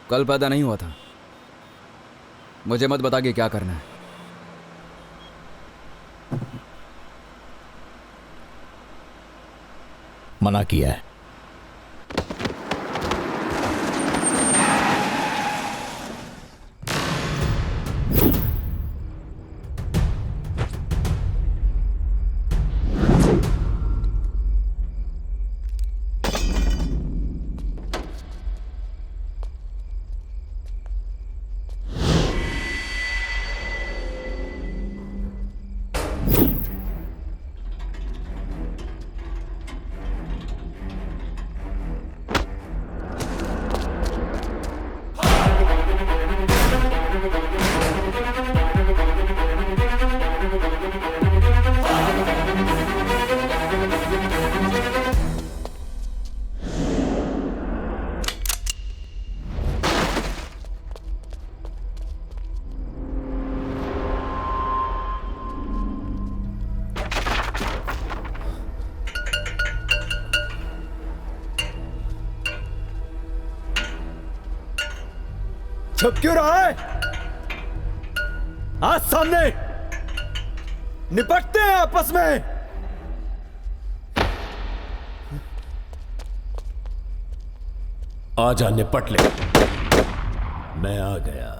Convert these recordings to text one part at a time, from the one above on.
कल पैदा नहीं हुआ था। मुझे मत बता कि क्या करना है। मना किया है। छुप क्यों रहा है? आज सामने निपटते हैं आपस में। आजा निपट ले। मैं आ गया।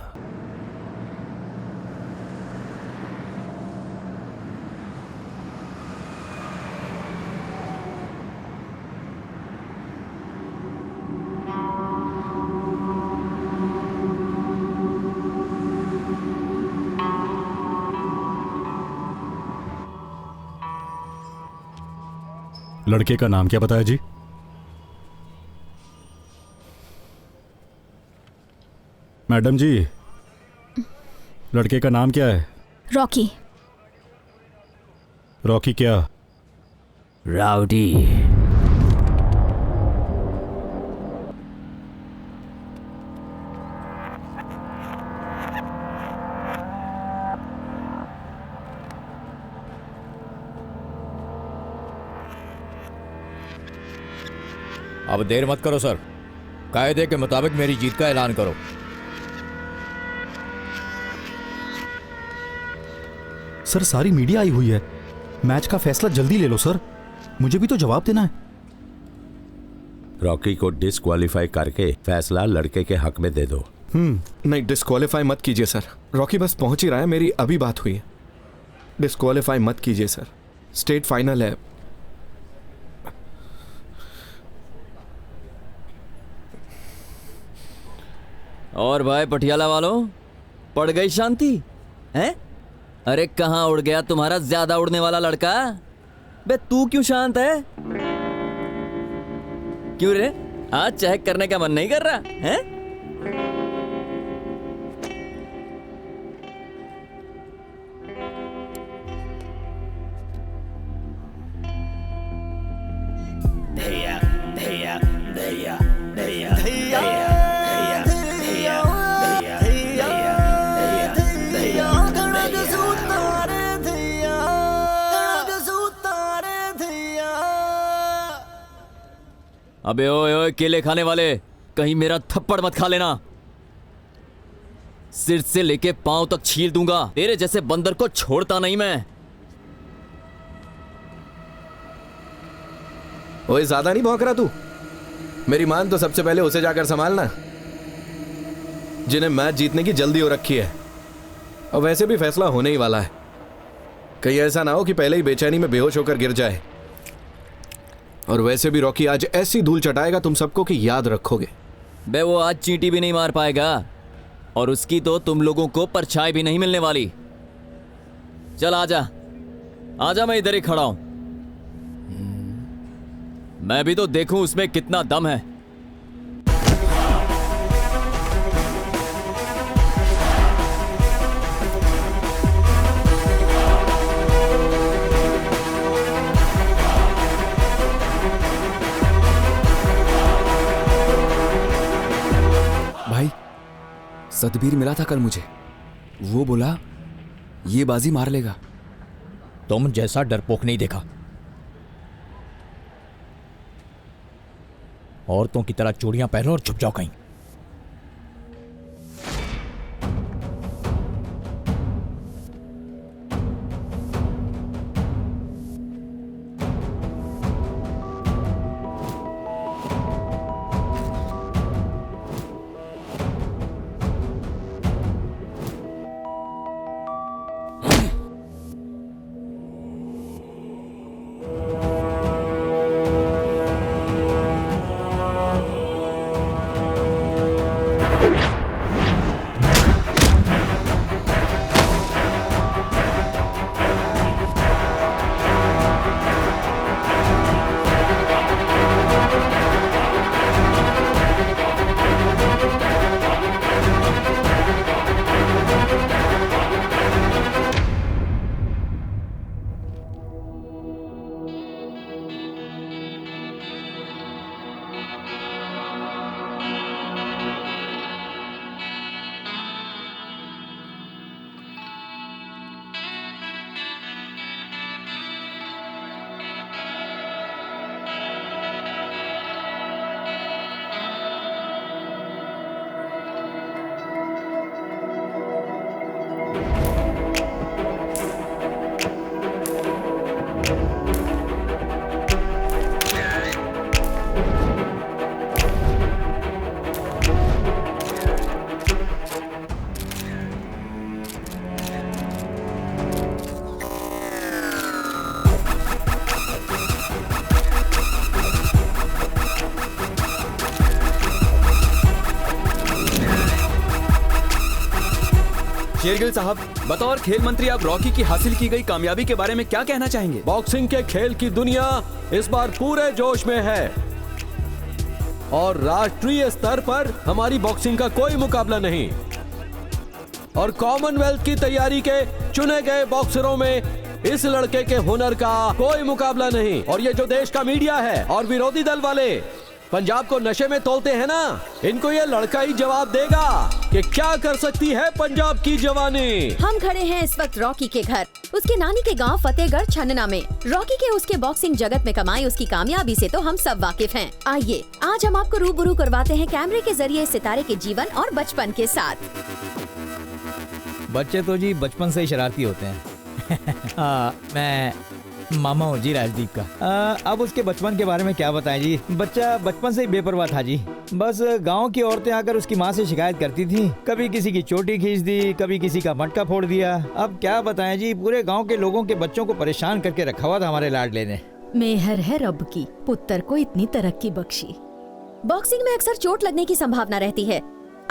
लड़के का नाम क्या बताया जी? मैडम जी, लड़के का नाम क्या है? रॉकी। रॉकी क्या? राउडी। अब देर मत करो सर, कायदे के मुताबिक मेरी जीत का ऐलान करो। सर सारी मीडिया आई हुई है, मैच का फैसला जल्दी ले लो सर, मुझे भी तो जवाब देना है। रॉकी को डिस्क्वालीफाई करके फैसला लड़के के हक में दे दो। नहीं, डिस्क्वालीफाई मत कीजिए सर। रॉकी बस पहुंच ही रहा है, मेरी अभी बात हुई है। डिस्क्वालीफाई मत कीजिए सर, स्टेट फाइनल है। और भाई पटियाला वालों, पड़ गई शांति हैं? अरे कहाँ उड़ गया तुम्हारा ज्यादा उड़ने वाला लड़का? बे तू क्यों शांत है? क्यों रे, आज चेक करने का मन नहीं कर रहा है? धैया धैया धैया धैया धैया अबे ओए ओए केले खाने वाले, कहीं मेरा थप्पड़ मत खा लेना। सिर से लेके पांव तक छील दूंगा, तेरे जैसे बंदर को छोड़ता नहीं मैं। ओए ज्यादा नहीं भौंक रहा तू? मेरी मान तो सबसे पहले उसे जाकर संभालना, जिन्हें मैच जीतने की जल्दी हो रखी है। और वैसे भी फैसला होने ही वाला है, कहीं ऐसा ना हो कि पहले ही बेचैनी में बेहोश होकर गिर जाए। और वैसे भी रॉकी आज ऐसी धूल चटाएगा तुम सबको कि याद रखोगे। बे वो आज चींटी भी नहीं मार पाएगा, और उसकी तो तुम लोगों को परछाई भी नहीं मिलने वाली। चल आजा आजा, मैं इधर ही खड़ा हूं, मैं भी तो देखूं उसमें कितना दम है। भाई सतबीर मिला था कल मुझे, वो बोला ये बाजी मार लेगा। तुम जैसा डरपोक नहीं देखा। औरतों की तरह चूड़ियां पहनो और छुप जाओ कहीं। शेरगिल साहब, बतौर खेल मंत्री आप रॉकी की हासिल की गई कामयाबी के बारे में क्या कहना चाहेंगे? बॉक्सिंग के खेल की दुनिया इस बार पूरे जोश में है और राष्ट्रीय स्तर पर हमारी बॉक्सिंग का कोई मुकाबला नहीं। और कॉमनवेल्थ की तैयारी के चुने गए बॉक्सरों में इस लड़के के हुनर का कोई मुकाबला नहीं। और ये जो देश का मीडिया है और विरोधी दल वाले पंजाब को नशे में तोलते हैं ना, इनको ये लड़का ही जवाब देगा कि क्या कर सकती है पंजाब की जवानी। हम खड़े हैं इस वक्त रॉकी के घर, उसके नानी के गांव फतेहगढ़ छन्ना में। रॉकी के उसके बॉक्सिंग जगत में कमाई उसकी कामयाबी से तो हम सब वाकिफ हैं। आइए आज हम आपको रूबरू करवाते हैं कैमरे के जरिए सितारे के जीवन और बचपन के साथ। बच्चे तो जी बचपन से ही शरारती होते हैं। मैं मामा हूँ जी राजदीप का। अब उसके बचपन के बारे में क्या बताएं जी। बच्चा बचपन से ही बेपरवाह था जी। बस गांव की औरतें आकर उसकी माँ से शिकायत करती थी, कभी किसी की चोटी खींच दी, कभी किसी का मटका फोड़ दिया। अब क्या बताएं जी, पूरे गांव के लोगों के बच्चों को परेशान करके रखा हुआ था हमारे लाडले ने। मेहर है रब की, पुत्र को इतनी तरक्की बख्शी। बॉक्सिंग में अक्सर चोट लगने की संभावना रहती है।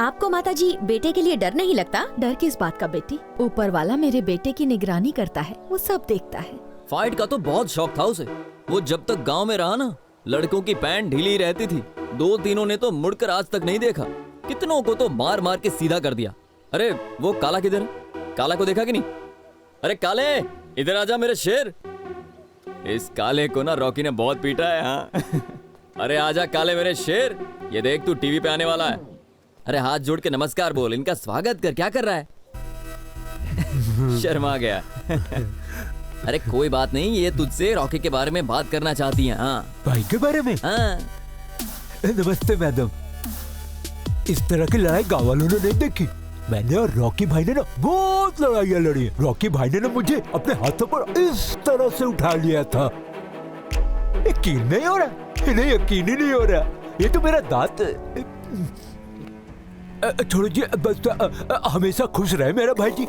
आपको माताजी बेटे के लिए डर नहीं लगता? डर किस बात का बेटी, ऊपर वाला मेरे बेटे की निगरानी करता है, वो सब देखता है। फाइट का तो बहुत शौक था उसे। वो जब तक गांव में रहा ना, लड़कों की पैंट ढीली रहती थी। 2-3 ने तो मुड़कर आज तक नहीं देखा। कितनों को तो मार मार के सीधा कर दिया। अरे वो काला किधर है? काला को देखा कि नहीं? अरे काले, इधर आजा मेरे शेर। इस काले को ना रॉकी ने बहुत पीटा है। हाँ अरे आजा काले मेरे शेर, ये देख तू टीवी पे आने वाला है। अरे हाथ जोड़ के नमस्कार बोल, इनका स्वागत कर। क्या कर रहा है? शर्मा गया। अरे कोई बात नहीं, ये तुझसे रॉकी के बारे में बात करना चाहती है। हाँ भाई के बारे में? हाँ। नमस्ते मैडम। इस तरह की लड़ाई गाँव वालों ने नहीं देखी। मैंने और रॉकी भाई ने ना बहुत लड़ाइयाँ लड़ी है। रॉकी भाई ने ना मुझे अपने हाथों पर इस तरह से उठा लिया था। यकीन नहीं हो रहा, इन्हें यकीन ही नहीं हो रहा। ये तो मेरा दांत। छोड़ो जी, बस हमेशा खुश रहे मेरा भाई जी।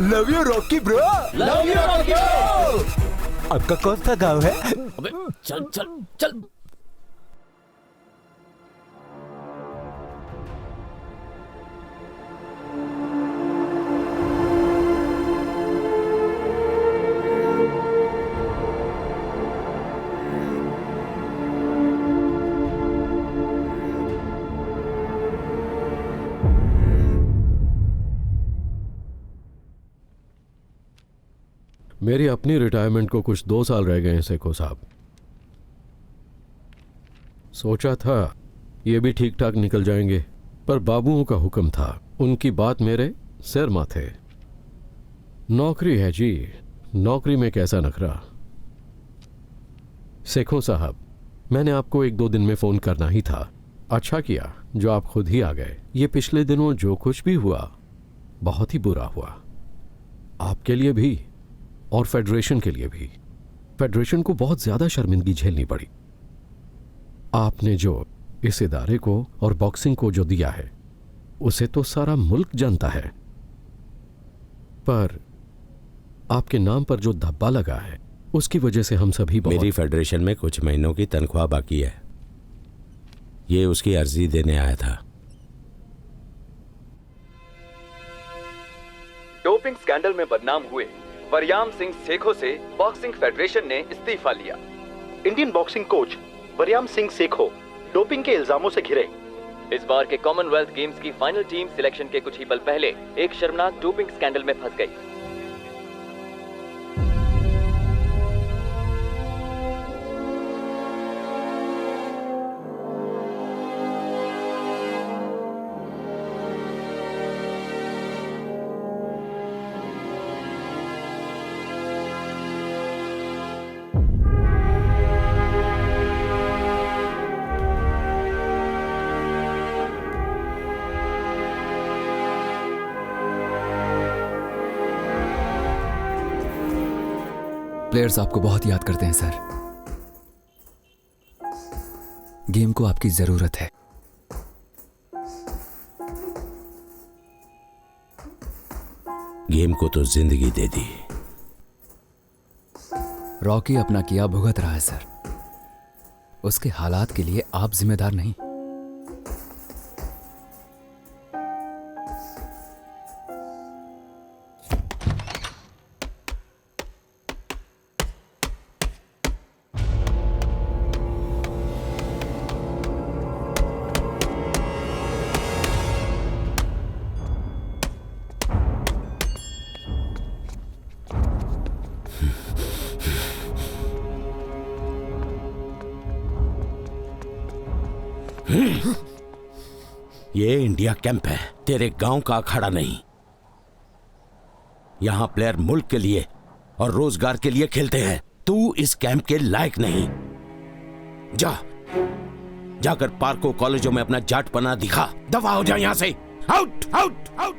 Love you Rocky bro. Love you Rocky bro. आपका कौन सा गांव है? अबे चल चल चल। मेरी अपनी रिटायरमेंट को कुछ 2 साल रह गए हैं सेखो साहब। सोचा था ये भी ठीक ठाक निकल जाएंगे, पर बाबुओं का हुक्म था, उनकी बात मेरे सिर माथे। नौकरी है जी, नौकरी में कैसा नखरा। सेखो साहब, मैंने आपको 1-2 दिन में फोन करना ही था। अच्छा किया जो आप खुद ही आ गए। ये पिछले दिनों जो कुछ भी हुआ बहुत ही बुरा हुआ, आपके लिए भी और फेडरेशन के लिए भी। फेडरेशन को बहुत ज्यादा शर्मिंदगी झेलनी पड़ी। आपने जो इस इदारे को और बॉक्सिंग को जो दिया है उसे तो सारा मुल्क जानता है, पर आपके नाम पर जो धब्बा लगा है उसकी वजह से हम सभी मेरी फेडरेशन में कुछ महीनों की तनख्वाह बाकी है, ये उसकी अर्जी देने आया था। डोपिंग स्कैंडल में बदनाम हुए वरयाम सिंह सेखो से बॉक्सिंग फेडरेशन ने इस्तीफा लिया। Indian boxing coach Varyam Singh Sekhon doping के इल्जामों से घिरे। इस बार के कॉमनवेल्थ गेम्स की फाइनल टीम सिलेक्शन के कुछ ही पल पहले एक शर्मनाक डोपिंग स्कैंडल में फंस गई। प्लेयर्स आपको बहुत याद करते हैं सर। गेम को आपकी जरूरत है। गेम को तो जिंदगी दे दी। रॉकी अपना किया भुगत रहा है सर, उसके हालात के लिए आप जिम्मेदार नहीं। ये इंडिया कैंप है, तेरे गांव का अखाड़ा नहीं। यहां प्लेयर मुल्क के लिए और रोजगार के लिए खेलते हैं। तू इस कैंप के लायक नहीं। जाकर पार्कों कॉलेजों में अपना जाटपना दिखा। दफा हो जा यहां से। Out out out.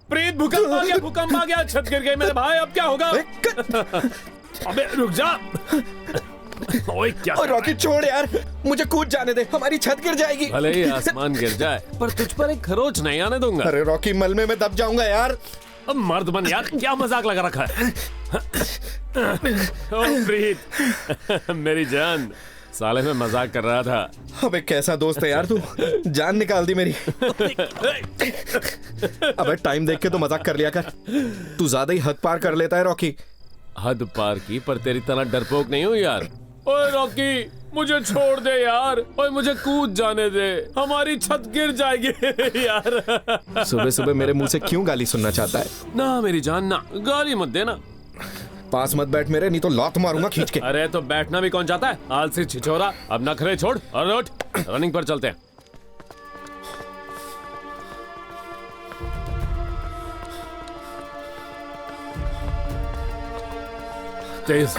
प्रीत, भूकंप आ गया, छत गिर गई मेरे भाई, अब क्या होगा? अबे रुक जा। ओए क्या? रॉकी छोड़ यार, मुझे कूद जाने दे, हमारी छत गिर जाएगी। भले ही आसमान गिर जाए, पर तुझ पर एक खरोच नहीं आने दूंगा। अरे रॉकी, मलबे में दब जाऊंगा यार। अब मर्द बन यार, क्या मजाक लगा रखा है? ओ प्रीत, मेरी जान, साले में मजाक कर रहा था। अबे कैसा दोस्त है यार तू, जान निकाल दी मेरी। अबे टाइम देख के तो मजाक कर लिया कर, तू ज्यादा ही हद पार कर लेता है रॉकी। हद पार की, पर तेरी तरह डरपोक नहीं हूँ यार। ओए रॉकी, मुझे छोड़ दे यार, ओए मुझे कूद जाने दे, हमारी छत गिर जाएगी यार। सुबह सुबह मेरे मुंह से क्यों गाली सुनना चाहता है? ना मेरी जान, ना गाली मत देना। पास मत बैठ मेरे, नहीं तो लात मारूंगा खींच के। अरे तो बैठना भी कौन चाहता है, आलसी छिछोरा। अब नखरे छोड़ और उठ, रनिंग पर चलते हैं। तेज।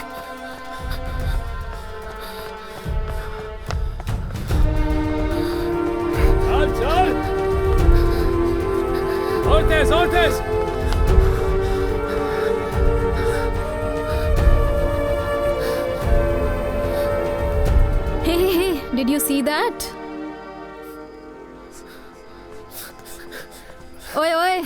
चल चल, और तेज और तेज। Did you see that? ओए ओए,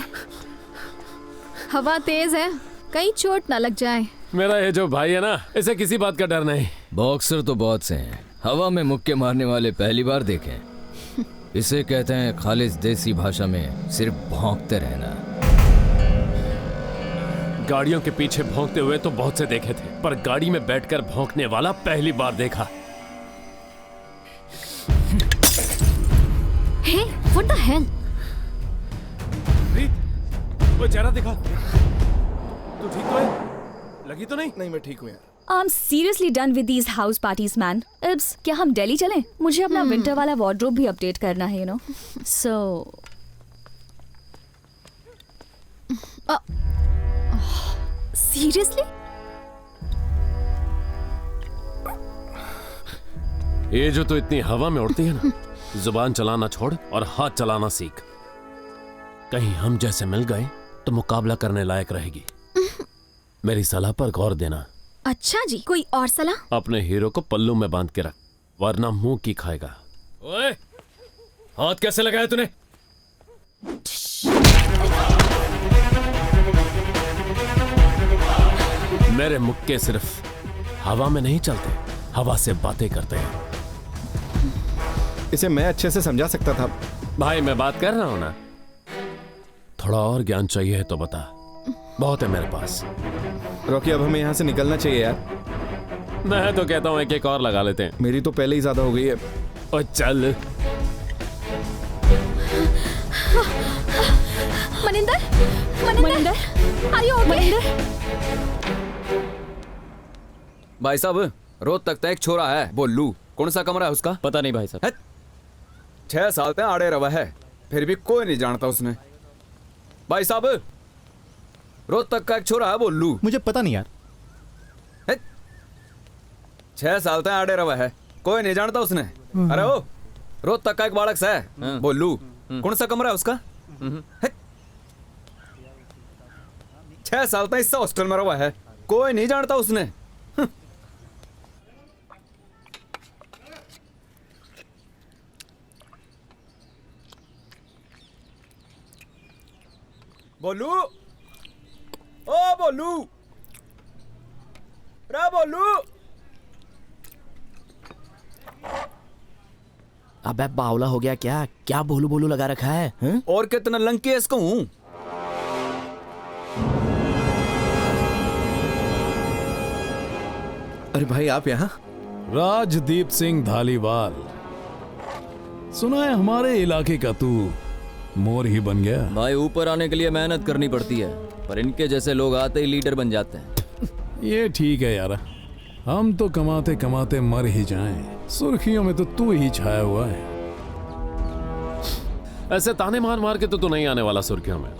हवा तेज है, कहीं चोट ना लग जाए। मेरा ये जो भाई है ना, इसे किसी बात का डर नहीं। बॉक्सर तो बहुत से हैं, हवा में मुक्के मारने वाले पहली बार देखे। इसे कहते हैं खालिस देसी भाषा में सिर्फ भौंकते रहना। गाड़ियों के पीछे भौंकते हुए तो बहुत से देखे थे, पर गाड़ी में बैठकर भौंकने वाला पहली बार देखा। Hey, what the hell? वो चेहरा दिखा। तू ठीक तो है? लगी तो नहीं? नहीं, मैं ठीक हूँ यार। I'm seriously done with these house parties, man. Ibs, क्या हम दिल्ली चलें? मुझे अपना विंटर वाला वार्डरोब भी अपडेट करना है, you know. So, seriously? ये जो तो इतनी हवा में उड़ती है ना, जुबान चलाना छोड़ और हाथ चलाना सीख। कहीं हम जैसे मिल गए तो मुकाबला करने लायक रहेगी। मेरी सलाह पर गौर देना। अच्छा जी, कोई और सलाह? अपने हीरो को पल्लू में बांध के रख, वरना मुंह की खाएगा। ओए, हाथ कैसे लगाया तूने? मेरे मुक्के सिर्फ हवा में नहीं चलते, हवा से बातें करते हैं। इसे मैं अच्छे से समझा सकता था। भाई मैं बात कर रहा हूं ना, थोड़ा और ज्ञान चाहिए है तो बता, बहुत है मेरे पास। रॉकी, अब हमें यहाँ से निकलना चाहिए यार। मैं तो कहता हूँ एक और लगा लेते हैं। मेरी तो पहले ही ज्यादा हो गई है। और चल। Maninder, are you okay? भाई साहब, रोज तक एक छोरा है, बोलू। कौन सा कमरा है उसका? पता नहीं भाई साहब। 6 साल तक आड़े रवा है, फिर भी कोई नहीं जानता उसने। भाई साहब, रोज तक का एक छोरा है, बोलू। मुझे पता नहीं यार। 6 साल तक आड़े रवा है, कोई नहीं जानता उसने। अरे ओ, रोज तक का एक बालक है, बोलू। कौन सा कमरा है उसका? 6 साल तक इस हॉस्टल में रवा है, कोई नहीं जानता उसने। बोलू, ओ बोलू, रे बोलू। अबे बावला हो गया क्या? क्या बोलू बोलू लगा रखा है हैं? और कितना लंकी है इसको हूं। अरे भाई आप यहाँ? राजदीप सिंह धालीवाल, सुना है हमारे इलाके का तू मोर ही बन गया। भाई ऊपर आने के लिए मेहनत करनी पड़ती है, पर इनके जैसे लोग आते ही लीडर बन जाते हैं। ये ठीक है यार, हम तो कमाते कमाते मर ही जाएं। सुर्खियों में तो तू ही छाया हुआ है। ऐसे ताने मार मार के तो तू नहीं आने वाला सुर्खियों में,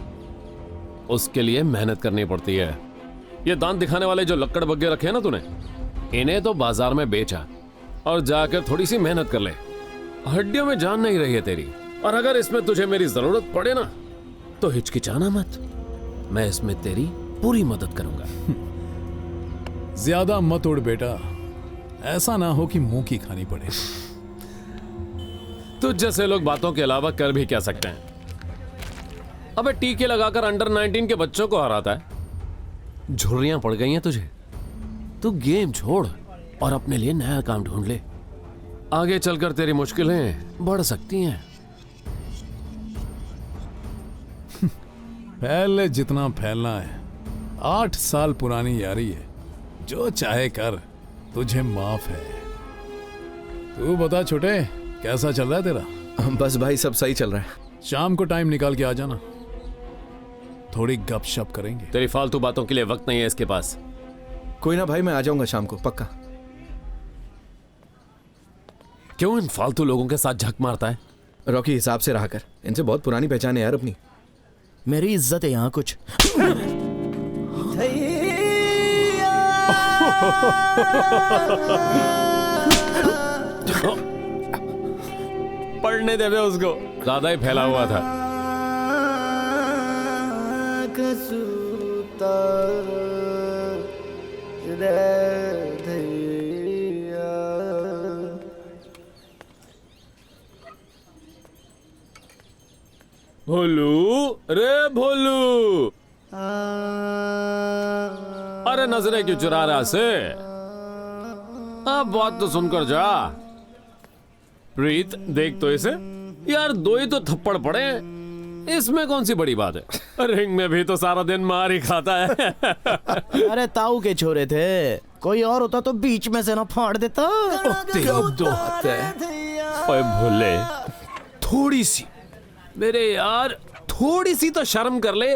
उसके लिए मेहनत करनी पड़ती है। ये दांत दिखाने वाले जो लक्कड़ बग्गे रखे हैं ना तूने, इन्हें तो बाजार में बेचा और जाकर थोड़ी सी मेहनत कर ले। हड्डियों में जान नहीं रही है तेरी, और अगर इसमें तुझे मेरी जरूरत पड़े ना तो हिचकिचाना मत, मैं इसमें तेरी पूरी मदद करूंगा। ज्यादा मत उड़ बेटा, ऐसा ना हो कि मुंह की खानी पड़े। तुझ जैसे लोग बातों के अलावा कर भी क्या सकते हैं। अबे टीके लगाकर अंडर 19 के बच्चों को हराता है, झुर्रियां पड़ गई हैं तुझे। तू गेम छोड़ और अपने लिए नया काम ढूंढ ले, आगे चलकर तेरी मुश्किलें बढ़ सकती हैं। पहले जितना फैलना है, 8 साल पुरानी यारी है, जो चाहे कर, तुझे माफ है। तू बता छोटे, कैसा चल रहा है तेरा? बस भाई सब सही चल रहा है। शाम को टाइम निकाल के आ जाना, थोड़ी गपशप करेंगे। तेरी फालतू बातों के लिए वक्त नहीं है इसके पास। कोई ना भाई, मैं आ जाऊंगा शाम को पक्का। क्यों इन फालतू लोगों के साथ झक मारता है? रॉकी हिसाब से रहा कर, इनसे बहुत पुरानी पहचान है यार अपनी। मेरी इज्जत है यहाँ कुछ। पढ़ने देवे उसको, ज्यादा ही फैला हुआ था। भोलू, रे भोलू, अरे नजरें क्यों चुरा रहा से? अब बात तो सुनकर जा। प्रीत देख तो इसे यार, 2 ही तो थप्पड़ पड़े हैं, इसमें कौन सी बड़ी बात है? रिंग में भी तो सारा दिन मार ही खाता है। अरे ताऊ के छोरे थे, कोई और होता तो बीच में से ना फाड़ देता। ओए भोले, थोड़ी सी मेरे यार, थोड़ी सी तो शर्म कर ले।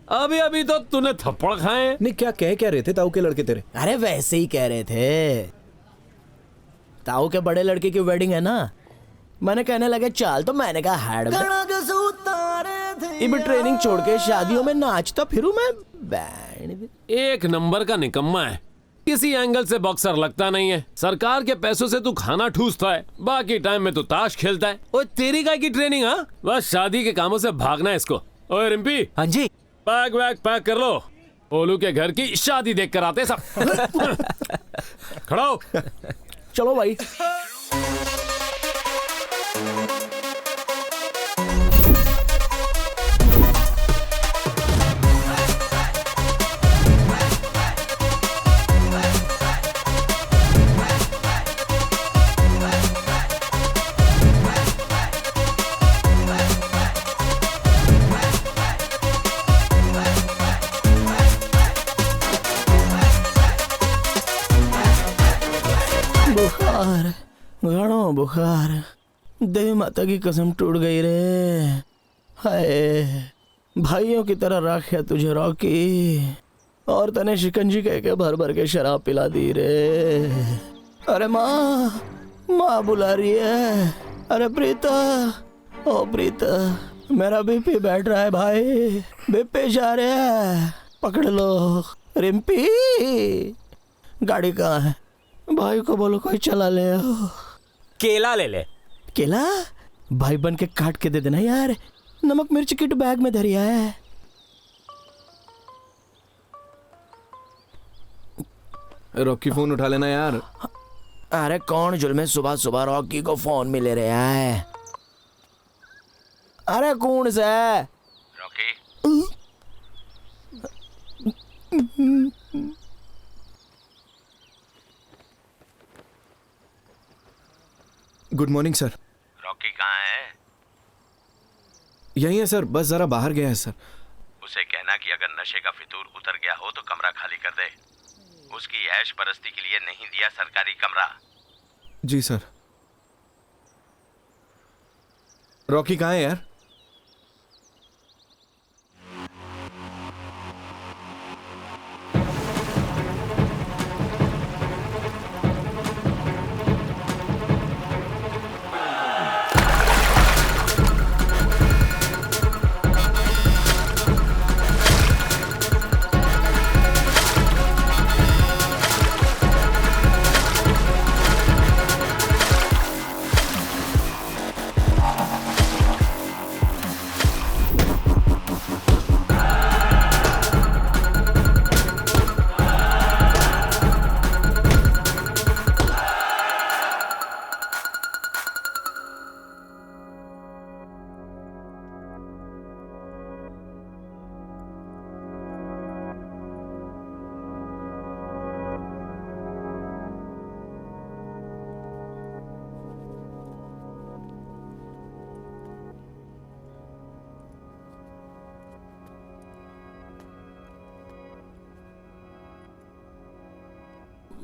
अभी अभी तो तूने थप्पड़ खाए। नहीं, क्या रहे थे ताऊ के लड़के तेरे? अरे वैसे ही कह रहे थे, ताऊ के बड़े लड़के की वेडिंग है ना, मैंने कहने लगे चल, तो मैंने कहा हैड इब ट्रेनिंग छोड़ के शादियों में नाचता फिरूं मैं। बैंड एक नंबर का निकम्मा है, किसी एंगल से बॉक्सर लगता नहीं है। सरकार के पैसों से तू खाना ठूसता है, बाकी टाइम में तू ताश खेलता है। ओए तेरी काय की ट्रेनिंग? हाँ, बस शादी के कामों से भागना है इसको। ओए रिम्पी, हाँ जी, बैग वैग पैक कर लो, ओलू के घर की शादी देख कर आते सब। खड़ा हो। चलो भाई। बुखार, घणो बुखार, देवी माता की कसम टूट गई रे। हाय, भाइयों की तरह राख्या तुझे रॉकी, और तने शिकंजी कह के भर भर के शराब पिला दी रे। अरे माँ बुला रही है। अरे प्रीता, ओ प्रीता, मेरा बीपी बैठ रहा है भाई, बीपी जा रहा है, पकड़ लो। रिम्पी, गाड़ी कहाँ है? भाई को बोलो कोई चला ले। केला ले ले। केला? भाई बन के काट के दे देना यार, नमक मिर्च किट बैग में धरिया है। रॉकी फोन उठा लेना यार। अरे कौन जुल्मे सुबह सुबह रॉकी को फोन में ले रहा है? अरे कौन सा? Rocky, good morning sir. Rocky कहाँ है? यही है सर, बस जरा बाहर गया है सर। उसे कहना कि अगर नशे का फितूर उतर गया हो तो कमरा खाली कर दे। उसकी ऐश परस्ती के लिए नहीं दिया सरकारी कमरा। जी सर। रॉकी कहाँ है यार?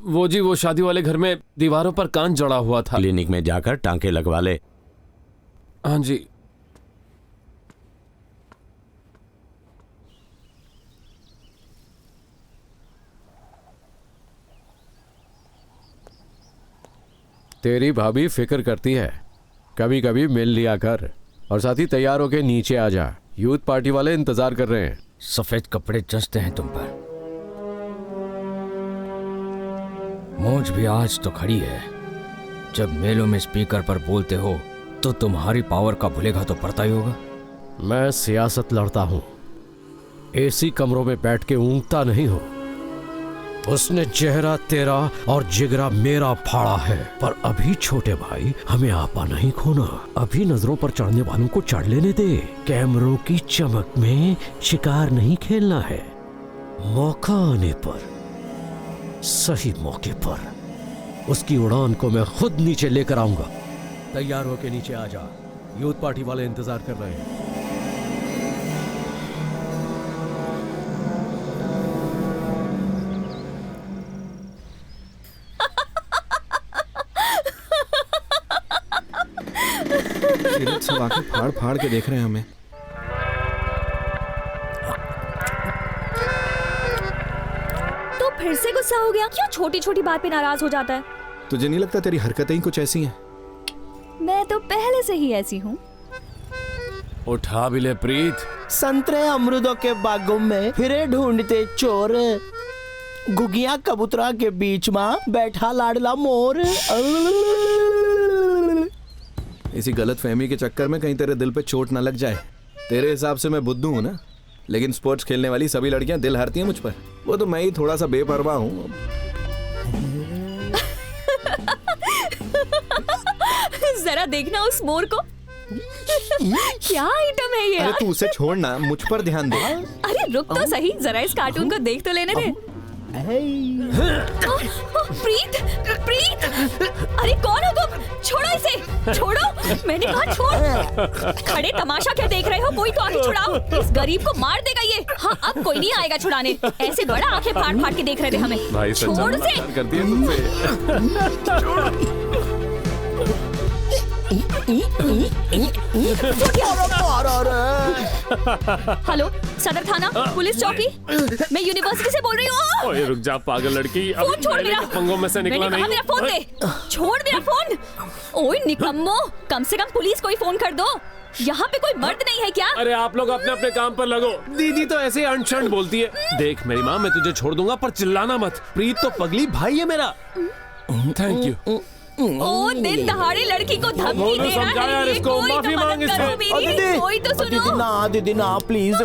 वो जी, वो शादी वाले घर में दीवारों पर कांच जड़ा हुआ था। क्लिनिक में जाकर टांके लगवा ले। हाँ जी। तेरी भाभी फिक्र करती है, कभी कभी मिल लिया कर। और साथ ही तैयार होके नीचे आ जा, यूथ पार्टी वाले इंतजार कर रहे हैं। सफेद कपड़े जचते हैं तुम पर। मौज भी आज तो खड़ी है। जब मेलों में स्पीकर पर बोलते हो तो तुम्हारी पावर का भूलेगा तो पड़ता ही होगा। मैं सियासत लड़ता हूं, एसी कमरों में बैठ के ऊँगता नहीं हूं। उसने चेहरा तेरा और जिगरा मेरा फाड़ा है, पर अभी छोटे भाई हमें आपा नहीं खोना। अभी नजरों पर चढ़ने वालों को चढ़ लेने दे। कैमरों की चमक में शिकार नहीं खेलना है। मौका आने पर, सही मौके पर उसकी उड़ान को मैं खुद नीचे लेकर आऊंगा। तैयार होके नीचे आ जा, यूथ पार्टी वाले इंतजार कर रहे हैं। सब आके फाड़ फाड़ के देख रहे हैं हमें। तो फिर से गुस्सा हो गया? क्यों छोटी छोटी बात पे नाराज हो जाता है? तुझे नहीं लगता तेरी हरकतें ही कुछ ऐसी हैं? मैं तो पहले से ही ऐसी हूँ। उठा भी ले प्रीत। संतरे अमरूदों के बागों में फिरे ढूंढते चोर, गुगिया कबूतरा के बीच में बैठा लाडला मोर। इसी गलत फहमी के चक्कर में कहीं तेरे दिल पे चोट ना लग जाए। तेरे हिसाब से मैं बुद्धू हूँ ना, लेकिन स्पोर्ट्स खेलने वाली सभी लड़कियां दिल हारती हैं मुझ पर। वो तो मैं ही थोड़ा सा बेपरवाह हूँ। जरा देखना उस मोर को। क्या आइटम है ये? अरे तू उसे छोड़ना, मुझ पर ध्यान दे। अरे रुक तो सही, जरा इस कार्टून को देख तो लेने दे। प्रीत, प्रीत, अरे कौन हो तुम? छोड़ो इसे, छोड़ो। मैंने कहा छोड़। खड़े तमाशा क्या देख रहे हो? कोई तो आके छुड़ाओ। इस गरीब को मार देगा ये। हाँ, अब कोई नहीं आएगा छुड़ाने। ऐसे बड़ा आंखें फाड़ फाड़ के देख रहे थे हमें। भाई छोड़ से। कर दिया तुमसे। हेलो, सदर थाना, पुलिस चौकी। मैं यूनिवर्सिटी से बोल रही हूँ। ओए रुक जा पागल लड़की, अब फोन छोड़ मेरा। पंगों में से निकला नहीं। मेरा फोन दे। छोड़ मेरा फोन। ओए निकम्मो, कम से कम पुलिस को ही फोन कर दो। यहाँ पे कोई मर्द नहीं है क्या? अरे आप लोग अपने अपने काम पर लगो। दीदी तो ऐसे अनशन बोलती है। देख मेरी माँ, मैं तुझे छोड़ दूंगा पर चिल्लाना मत। प्रीत तो पगली भाई है मेरा। Thank you. ओ दिन दहाड़े लड़की को धमकी दे रहा है ये, कोई तो मदद करो मेरी, कोई तो सुनो। दीदी ना प्लीज,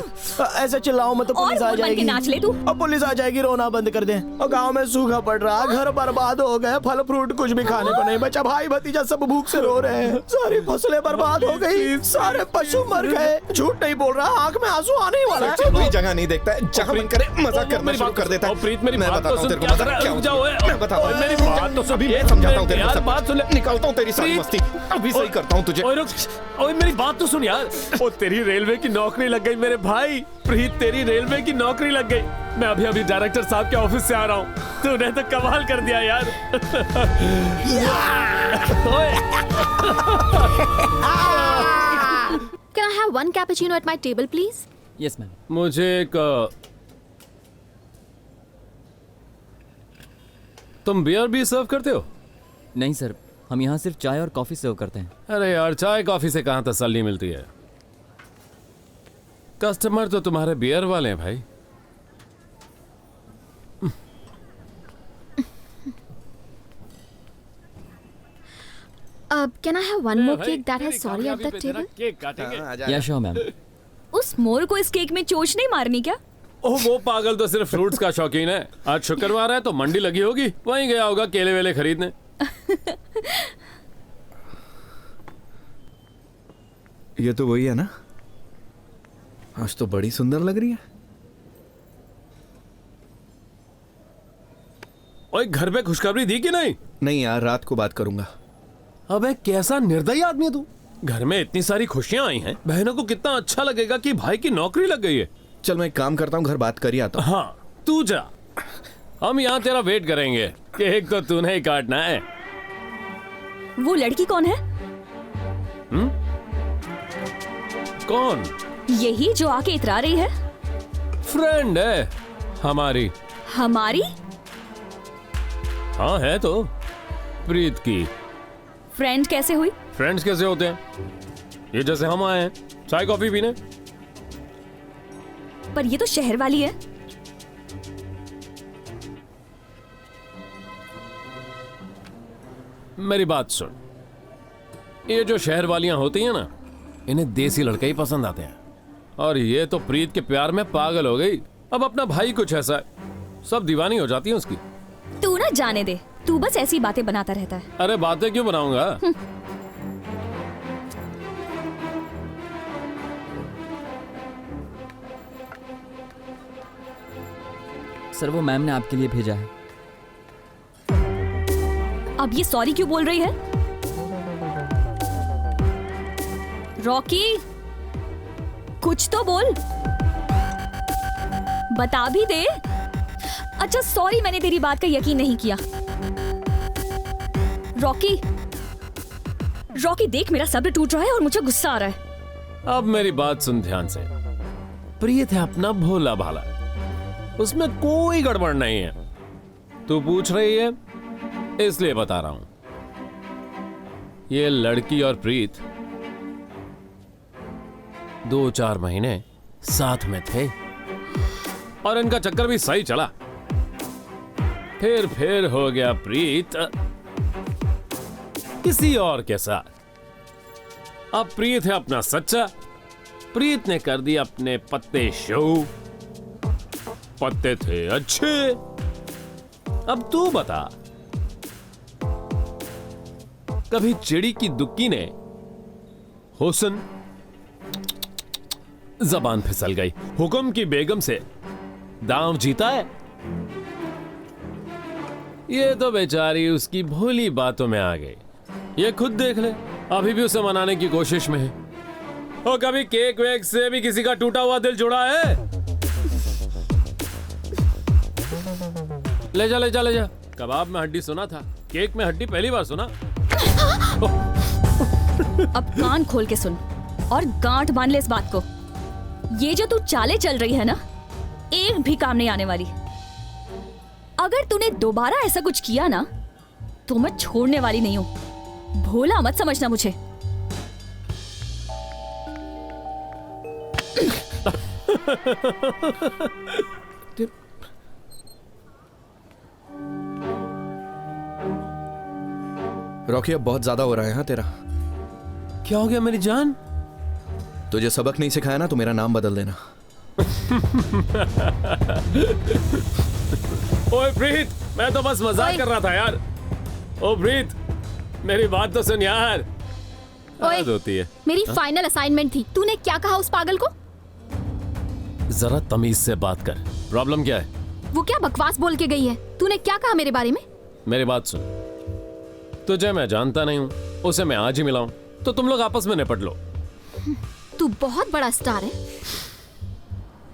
ऐसे चिल्लाओ मत, पुलिस आ जाएगी। नाच ले तू। अब पुलिस आ जाएगी, रोना बंद कर दे। और गांव में सूखा पड़ रहा, घर बर्बाद हो गए, फल फ्रूट कुछ भी खाने को नहीं बचा, भाई भतीजा सब भूख से रो रहे हैं, सारी फसलें बर्बाद हो गई, सारे पशु मर गए। झूठ नहीं बोल रहा, आंख में आंसू आने ही वाला है। कोई जगह नहीं देखता है, जहां मन करे मजाक करना शुरू कर देता है। प्रीत मेरी मैं बात बताता तो हूं सुन, तेरे को मजाक क्या होता है। मैं बताता हूं, मेरी बात तो सभी मैं समझाता हूं तेरे को, सब बात सुन, निकालता हूं तेरी सारी मस्ती, अभी सही करता हूं तुझे। ओए मेरी बात तो सुन यार। ओ तेरी रेलवे की नौकरी लग गई मेरे भाई, प्रीत तेरी रेलवे की नौकरी लग गई। मैं अभी अभी डायरेक्टर साहब के ऑफिस से आ रहा हूँ, तूने तो कमाल कर दिया यार। Can I have one cappuccino at my table, please? Yes ma'am. मुझे एक तुम बियर भी सर्व करते हो? नहीं सर, हम यहाँ सिर्फ चाय और कॉफी सर्व करते हैं। अरे यार, चाय कॉफी से कहाँ तसल्ली मिलती है। कस्टमर तो तुम्हारे बियर वाले हैं भाई। Can I have one more cake that has sorry at the table? Cake काटेंगे? या श्योर मैम। उस मोर को इस केक में चोच नहीं मारनी क्या? ओह वो पागल तो सिर्फ फ्रूट्स का शौकीन है। आज शुक्रवार है तो मंडी लगी होगी, वहीं गया होगा केले वेले खरीदने। ये तो वही है ना, आज तो बड़ी सुंदर लग रही है। ओए घर पे खुशखबरी दी कि नहीं? नहीं यार, रात को बात करूंगा। अबे कैसा निर्दयी आदमी है तू। घर में इतनी सारी खुशियां आई हैं, बहनों को कितना अच्छा लगेगा कि भाई की नौकरी लग गई है। चल मैं एक काम करता हूँ, घर बात कर ही आता हूँ। हाँ तू जा, हम यहाँ तेरा वेट करेंगे। केक तो तूने ही काटना है। वो लड़की कौन है? कौन? यही जो आके इतरा रही है। फ्रेंड है हमारी। हमारी? हाँ है तो, प्रीत की। फ्रेंड कैसे हुई? फ्रेंड्स कैसे होते हैं? ये जैसे हम आए हैं चाय कॉफी पीने। पर ये तो शहर वाली है। मेरी बात सुन, ये जो शहर वालियां होती हैं ना, इन्हें देसी लड़के ही पसंद आते हैं। और ये तो प्रीत के प्यार में पागल हो गई। अब अपना भाई कुछ ऐसा है, सब दीवानी हो जाती है उसकी। तू ना जाने दे, तू बस ऐसी बातें बनाता रहता है। अरे बातें क्यों बनाऊंगा? सर वो मैम ने आपके लिए भेजा है। अब ये सॉरी क्यों बोल रही है? रॉकी कुछ तो बोल, बता भी दे। अच्छा सॉरी, मैंने तेरी बात का यकीन नहीं किया। रॉकी रॉकी देख, मेरा सब्र टूट रहा है और मुझे गुस्सा आ रहा है। अब मेरी बात सुन ध्यान से। प्रीत है अपना भोला भाला, उसमें कोई गड़बड़ नहीं है। तू पूछ रही है इसलिए बता रहा हूं। ये लड़की और प्रीत 2-4 महीने साथ में थे और इनका चक्कर भी सही चला। फिर हो गया प्रीत किसी और के साथ। अब प्रीत है अपना सच्चा। प्रीत ने कर दिया अपने पत्ते शो। पत्ते थे अच्छे। अब तू बता, कभी चिड़ी की दुक्की ने हुस्न, जबान फिसल गई, हुक्म की बेगम से दांव जीता है? ये तो बेचारी उसकी भोली बातों में आ गई। ये खुद देख ले, अभी भी उसे मनाने की कोशिश में है। और कभी केक वेक से भी किसी का टूटा हुआ दिल जुड़ा है? ले जा। कबाब में हड्डी सुना था, केक में हड्डी पहली बार सुना। अब कान खोल के सुन और गांठ बांध ले इस बात को। ये जो तू चाले चल रही है ना, एक भी काम नहीं आने वाली। अगर तूने दोबारा ऐसा कुछ किया ना, तो मैं छोड़ने वाली नहीं हूं। भोला मत समझना मुझे। रॉकी अब बहुत ज्यादा हो रहा है हाँ तेरा। क्या हो गया मेरी जान? तुझे सबक नहीं सिखाया ना तो मेरा नाम बदल देना। ओए प्रीत, मैं तो बस मजाक कर रहा था यार। ओ प्रीत, मेरी बात तो सुन यार। हद होती है। मेरी फाइनल असाइनमेंट थी, तूने क्या कहा उस पागल को? जरा तमीज से बात कर। प्रॉब्लम क्या है? वो क्या बकवास बोल के गई है? तूने क्या कहा मेरे बारे में? मेरी बात सुन, तुझे मैं जानता नहीं हूँ, उसे मैं आज ही मिला हूँ, तो तुम लोग आपस में निपट लो। तू बहुत बड़ा स्टार है।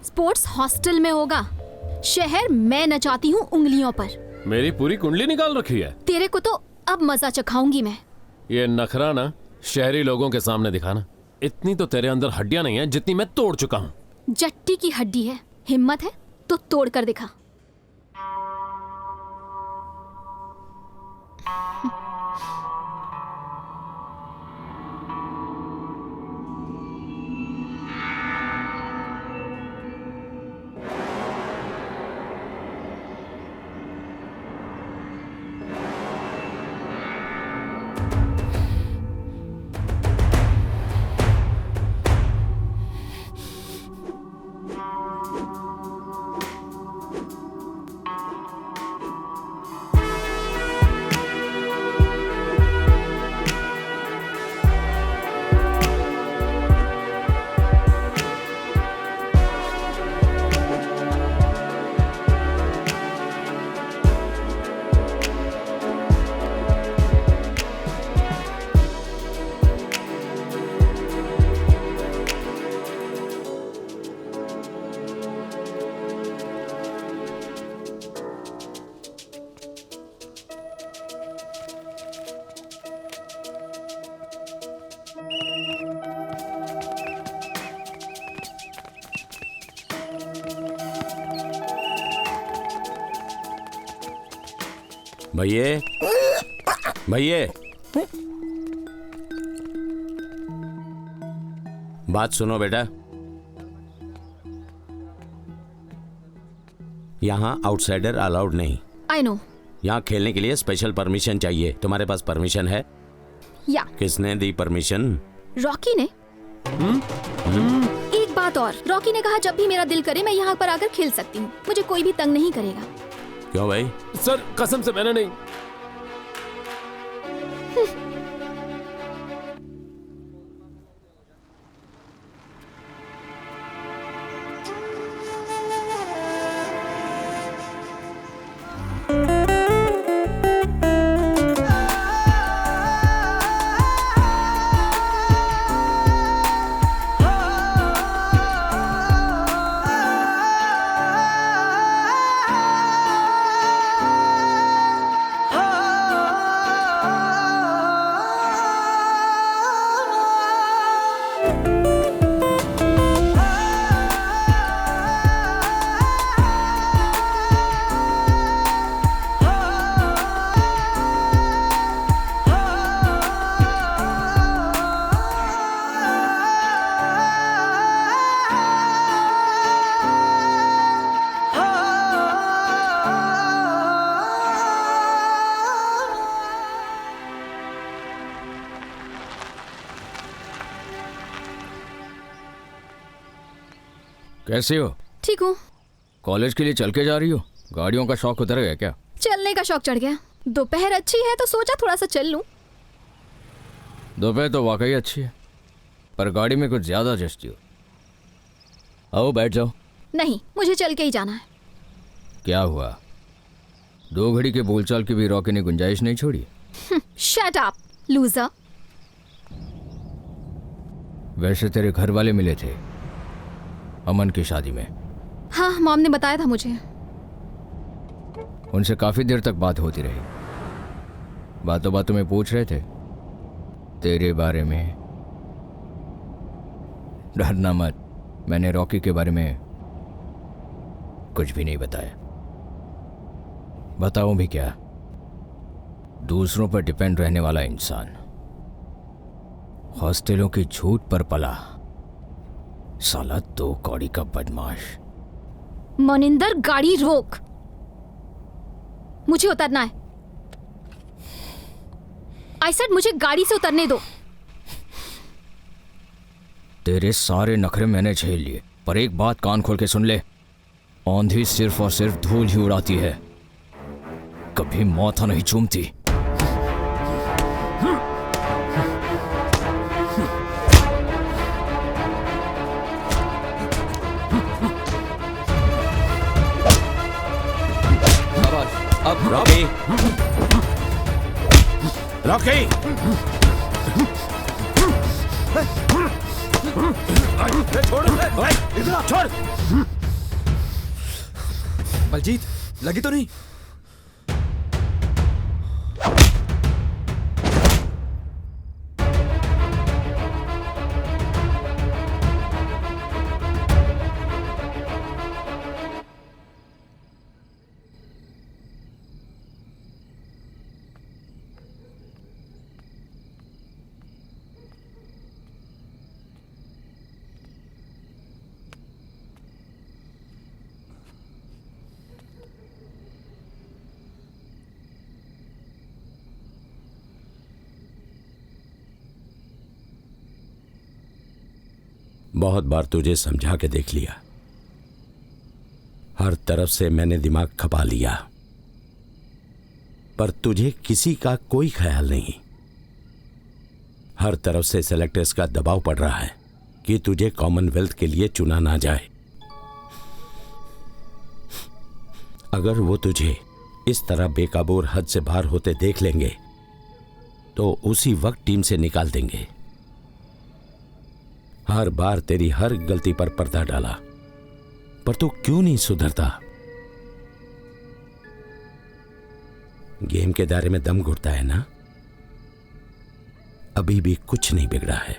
स्पोर्ट्स हॉस्टल में होगा, शहर मैं नचाती हूँ उंगलियों पर। मेरी पूरी कुंडली निकाल रखी है। तेरे को तो अब मजा चखाऊंगी मैं। ये नखरा ना शहरी लोगों के सामने दिखाना। इतनी तो तेरे अंदर हड्डियां नहीं है जितनी मैं तोड़ चुका हूँ। जट्टी की हड्डी है, हिम्मत है तो तोड़ कर दिखा। भैये, भैये, बात सुनो बेटा। यहाँ आउटसाइडर अलाउड नहीं। I know. यहाँ खेलने के लिए स्पेशल परमिशन चाहिए। तुम्हारे पास परमिशन है? या। किसने दी परमिशन? रॉकी ने। एक बात और, रॉकी ने कहा जब भी मेरा दिल करे मैं यहाँ पर आकर खेल सकती हूँ, मुझे कोई भी तंग नहीं करेगा। क्यों भाई? सर कसम से मैंने नहीं। कैसे हो? ठीक हूँ। कॉलेज के लिए चल के जा रही हो? गाड़ियों का शौक उतर गया क्या? चलने का शौक चढ़ गया। दोपहर अच्छी है तो सोचा थोड़ा सा चल लूं। दोपहर तो वाकई अच्छी है, पर गाड़ी में कुछ ज्यादा जचती हो। आओ बैठ जाओ। नहीं, मुझे चल के ही जाना है। क्या हुआ? 2 घड़ी के बोलचाल की भी रॉकी ने गुंजाइश नहीं छोड़ी? Shut up loser. वैसे तेरे घर वाले मिले थे अमन की शादी में? हाँ, मॉम ने बताया था मुझे। उनसे काफी देर तक बात होती रही। बातों बातों में पूछ रहे थे तेरे बारे में। डरना मत, मैंने रॉकी के बारे में कुछ भी नहीं बताया। बताऊं भी क्या? दूसरों पर डिपेंड रहने वाला इंसान, हॉस्टलों की झूठ पर पला साला 2 कौड़ी का बदमाश। मनिंदर, गाड़ी रोक, मुझे उतरना है। आई सेड मुझे गाड़ी से उतरने दो। तेरे सारे नखरे मैंने झेल लिए, पर एक बात कान खोल के सुन ले, आंधी सिर्फ और सिर्फ धूल ही उड़ाती है, कभी माथा नहीं चूमती। अब रॉकी, रॉकी, छोड़। बलजीत, लगी तो नहीं? बहुत बार तुझे समझा के देख लिया, हर तरफ से मैंने दिमाग खपा लिया, पर तुझे किसी का कोई ख्याल नहीं। हर तरफ से सेलेक्टर्स का दबाव पड़ रहा है कि तुझे कॉमनवेल्थ के लिए चुना ना जाए। अगर वो तुझे इस तरह बेकाबू और हद से बाहर होते देख लेंगे तो उसी वक्त टीम से निकाल देंगे। हर बार तेरी हर गलती पर पर्दा डाला, पर तू क्यों नहीं सुधरता? गेम के दायरे में दम घुटता है ना? अभी भी कुछ नहीं बिगड़ा है।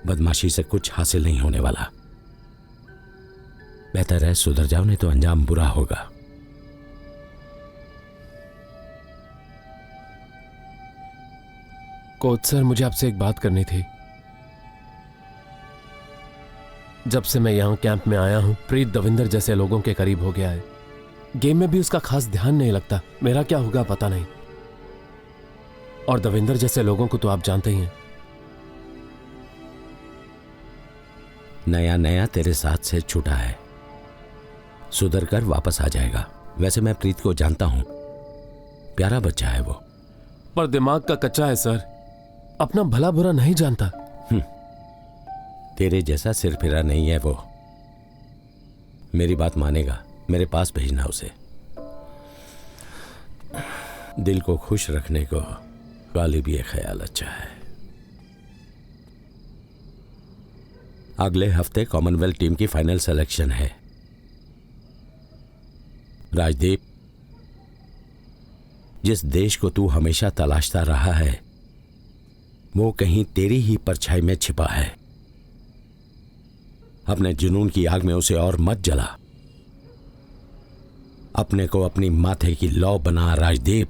बदमाशी से कुछ हासिल नहीं होने वाला। बेहतर है सुधर जाओ, नहीं तो अंजाम बुरा होगा। कोच सर, मुझे आपसे एक बात करनी थी। जब से मैं यहां कैंप में आया हूं, प्रीत दविंदर जैसे लोगों के करीब हो गया है। गेम में भी उसका खास ध्यान नहीं लगता। मेरा क्या होगा पता नहीं। और दविंदर जैसे लोगों को तो आप जानते ही हैं। नया नया तेरे साथ से छूटा है, सुधर कर वापस आ जाएगा। वैसे मैं प्रीत को जानता हूं, प्यारा बच्चा है वो, पर दिमाग का कच्चा है सर, अपना भला बुरा नहीं जानता। तेरे जैसा सिर फिरा नहीं है वो। मेरी बात मानेगा, मेरे पास भेजना उसे। दिल को खुश रखने को गालिब ये ख्याल अच्छा है। अगले हफ्ते कॉमनवेल्थ टीम की फाइनल सिलेक्शन है। राजदीप, जिस देश को तू हमेशा तलाशता रहा है वो कहीं तेरी ही परछाई में छिपा है। अपने जुनून की आग में उसे और मत जला। अपने को अपनी माथे की लौ बना राजदीप।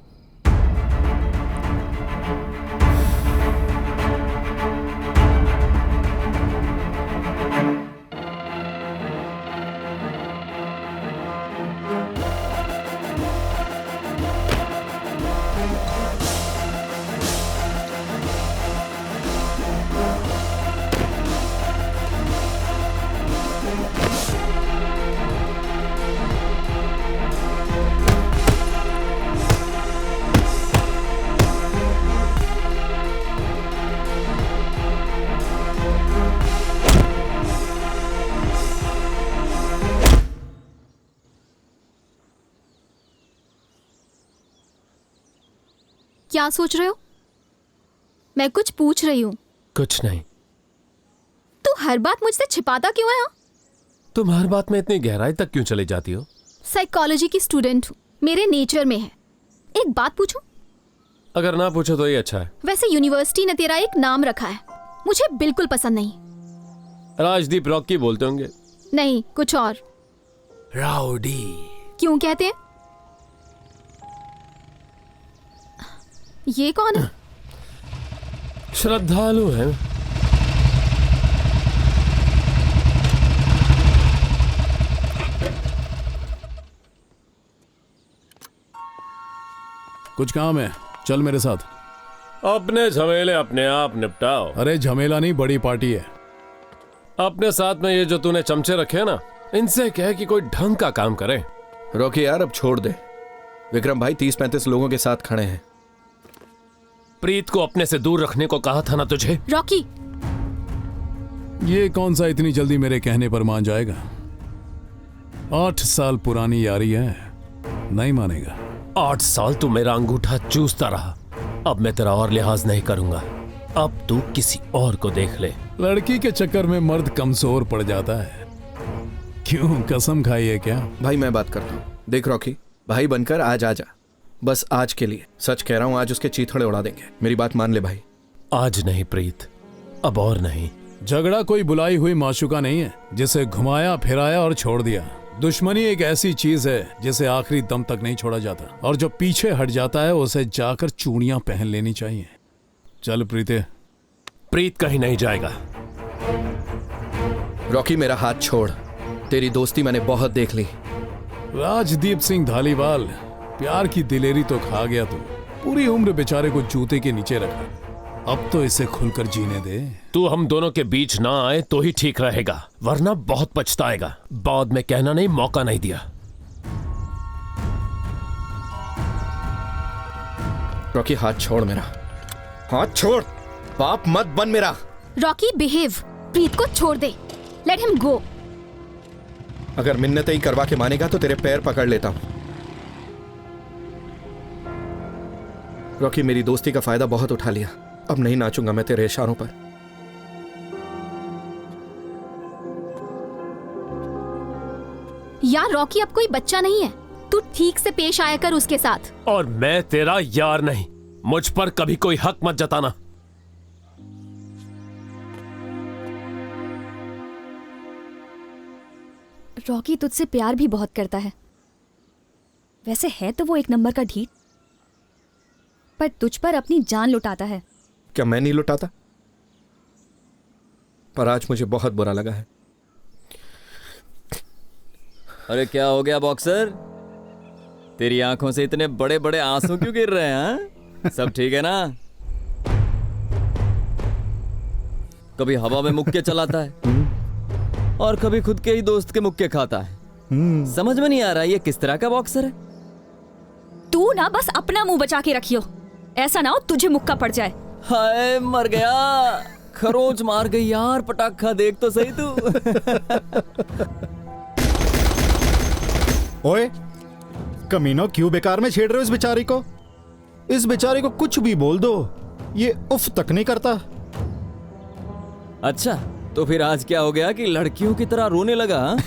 क्या सोच रहे हो? मैं कुछ पूछ रही हूँ। कुछ नहीं। तू हर बात मुझसे छिपाता क्यों है? तुम हर बात में इतनी गहराई तक क्यों चले जाती हो? साइकोलॉजी की स्टूडेंट हूँ, मेरे नेचर में है। एक बात पूछूं? अगर ना पूछो तो ये अच्छा है। वैसे यूनिवर्सिटी ने तेरा एक नाम रखा है, मुझे बिल्कुल पसंद नहीं। राजदीप रॉकी बोलते होंगे। नहीं, कुछ और। राउडी। क्यों कहते हैं? ये कौन है? श्रद्धालु है। कुछ काम है, चल मेरे साथ। अपने झमेले अपने आप निपटाओ। अरे झमेला नहीं, बड़ी पार्टी है। अपने साथ में ये जो तूने चमचे रखे हैं ना, इनसे कह कि कोई ढंग का काम करे। रॉकी यार अब छोड़ दे। विक्रम भाई 30-35 लोगों के साथ खड़े हैं। प्रीत को अपने से दूर रखने को कहा था ना तुझे। रॉकी, ये कौन सा इतनी जल्दी मेरे कहने पर मान जाएगा? 8 साल पुरानी यारी है, नहीं मानेगा। 8 साल तू मेरा अंगूठा चूसता रहा, अब मैं तेरा और लिहाज नहीं करूंगा। अब तू किसी और को देख ले। लड़की के चक्कर में मर्द कमजोर पड़ जाता है। क्यों, कसम खाई है क्या? भाई मैं बात करता हूँ। देख रॉकी, भाई बनकर आज आ जा, बस आज के लिए। सच कह रहा हूँ, आज उसके चीथड़े उड़ा देंगे। मेरी बात मान ले भाई। आज नहीं प्रीत, अब और नहीं। झगड़ा कोई बुलाई हुई माशुका नहीं है जिसे घुमाया फिराया और छोड़ दिया। दुश्मनी एक ऐसी चीज है जिसे आखिरी दम तक नहीं छोड़ा जाता, और जो पीछे हट जाता है उसे जाकर चूड़ियां पहन लेनी चाहिए। चल प्रीते। प्रीत कहीं नहीं जाएगा। रॉकी मेरा हाथ छोड़, तेरी दोस्ती मैंने बहुत देख ली। राजदीप सिंह धालीवाल, प्यार की दिलेरी तो खा गया तू। पूरी उम्र बेचारे को जूते के नीचे रखा, अब तो इसे खुलकर जीने दे। तू हम दोनों के बीच ना आए तो ही ठीक रहेगा, वरना बहुत पछताएगा। बाद में कहना नहीं मौका नहीं दिया। रॉकी हाथ छोड़ मेरा, हाथ छोड़। बाप मत बन मेरा। Rocky behave. प्रीत को छोड़ दे, लेट हिम गो। अगर मिन्नतें ही करवा के मानेगा तो तेरे पैर पकड़ लेता हूं। रॉकी मेरी दोस्ती का फायदा बहुत उठा लिया, अब नहीं नाचूंगा मैं तेरे इशारों पर। यार रॉकी अब कोई बच्चा नहीं है, तू ठीक से पेश आया कर उसके साथ। और मैं तेरा यार नहीं, मुझ पर कभी कोई हक मत जताना। रॉकी तुझसे प्यार भी बहुत करता है। वैसे है तो वो एक नंबर का ढीठ, पर तुझ पर अपनी जान लुटाता है। क्या मैं नहीं लुटाता? पर आज मुझे बहुत बुरा लगा है। अरे क्या हो गया बॉक्सर, तेरी आंखों से इतने बड़े बड़े आंसू क्यों गिर रहे हैं? सब ठीक है ना? कभी हवा में मुक्के चलाता है और कभी खुद के ही दोस्त के मुक्के खाता है। समझ में नहीं आ रहा ये किस तरह का बॉक्सर है। तू ना बस अपना मुंह बचा के रखियो, ऐसा ना हो तुझे मुक्का पड़ जाए। हाय मर गया, खरोच मार गई यार। पटाखा देख तो सही तू। ओए कमीनो, क्यों बेकार में छेड़ रहे हो इस बेचारी को? इस बेचारी को कुछ भी बोल दो, ये उफ तक नहीं करता। अच्छा तो फिर आज क्या हो गया कि लड़कियों की तरह रोने लगा?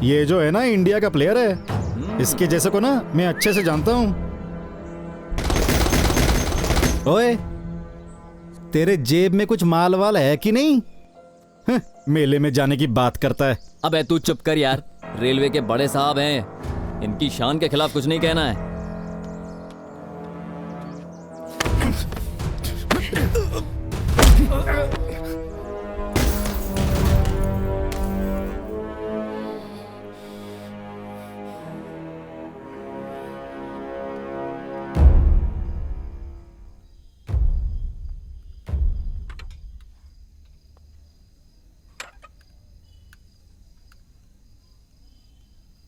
ये जो है ना इंडिया का प्लेयर है, इसके जैसे को ना मैं अच्छे से जानता हूं। ओए तेरे जेब में कुछ माल वाल है कि नहीं? मेले में जाने की बात करता है। अबे तू चुप कर यार, रेलवे के बड़े साहब हैं, इनकी शान के खिलाफ कुछ नहीं कहना है।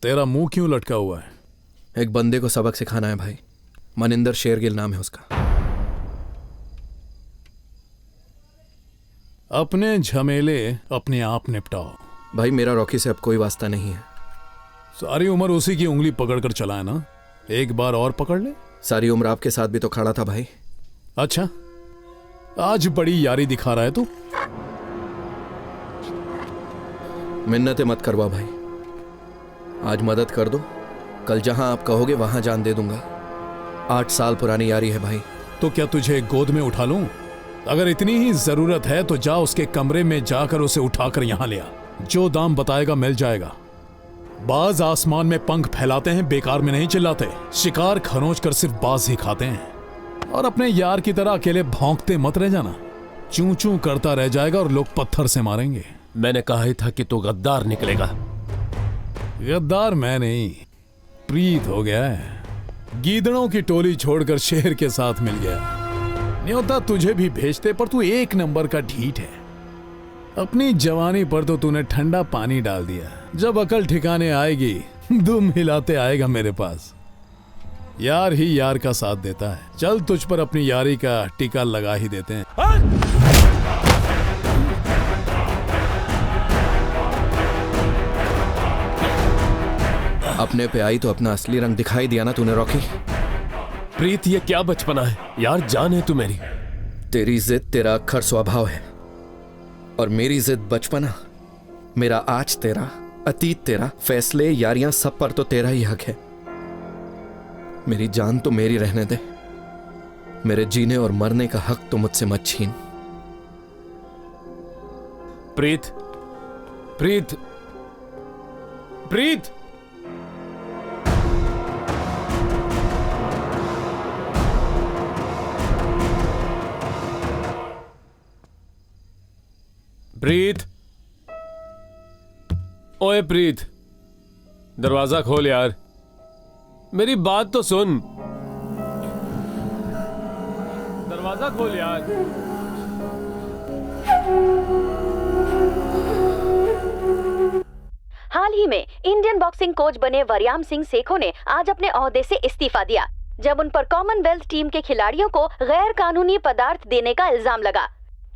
तेरा मुंह क्यों लटका हुआ है? एक बंदे को सबक सिखाना है भाई। मनिंदर शेरगिल नाम है उसका। अपने झमेले अपने आप निपटाओ। भाई मेरा रॉकी से अब कोई वास्ता नहीं है। सारी उम्र उसी की उंगली पकड़कर चला है ना, एक बार और पकड़ ले। सारी उम्र आपके साथ भी तो खड़ा था भाई। अच्छा, आज बड़ी यारी दिखा रहा है तू। मिन्नतें मत करवा भाई, आज मदद कर दो, कल जहां आप कहोगे वहां जान दे दूंगा। 8 साल पुरानी यारी है भाई। तो क्या तुझे गोद में उठा लूं? अगर इतनी ही जरूरत है तो जा उसके कमरे में जाकर उसे उठाकर यहां ले आ। जो दाम बताएगा मिल जाएगा। बाज आसमान में पंख फैलाते हैं, बेकार में नहीं चिल्लाते। शिकार खरोंच कर सिर्फ बाज ही खाते हैं। और अपने यार की तरह अकेले भौंकते मत रह जाना, चूं चूं करता रह जाएगा और लोग पत्थर से मारेंगे। मैंने कहा ही था कि तू गद्दार निकलेगा। गद्दार मैं नहीं, प्रीत हो गया है। गीदड़ों की टोली छोड़कर शेर के साथ मिल गया। न्योता तुझे भी भेजते, पर तू एक नंबर का ढीठ है। अपनी जवानी पर तो तूने ठंडा पानी डाल दिया। जब अकल ठिकाने आएगी दुम हिलाते आएगा मेरे पास। यार ही यार का साथ देता है। चल तुझ पर अपनी यारी का टीका लगा ही देते हैं। अपने पे आई तो अपना असली रंग दिखाई दिया ना तूने रॉकी। प्रीत, ये क्या बचपना है यार, जान है तू मेरी। तेरी जिद तेरा अक्खर स्वभाव है और मेरी जिद बचपना। मेरा आज तेरा, अतीत तेरा, फैसले यारियां सब पर तो तेरा ही हक है। मेरी जान तो मेरी रहने दे, मेरे जीने और मरने का हक तो मुझसे मत छीन। प्रीत, प्रीत, प्रीत। प्रीत, ओए प्रीत, दरवाजा खोल यार, मेरी बात तो सुन। दरवाजा खोल यार। हाल ही में इंडियन बॉक्सिंग कोच बने वरयाम सिंह सेखो ने आज अपने ओहदे से इस्तीफा दिया, जब उन पर कॉमनवेल्थ टीम के खिलाड़ियों को गैर कानूनी पदार्थ देने का इल्जाम लगा।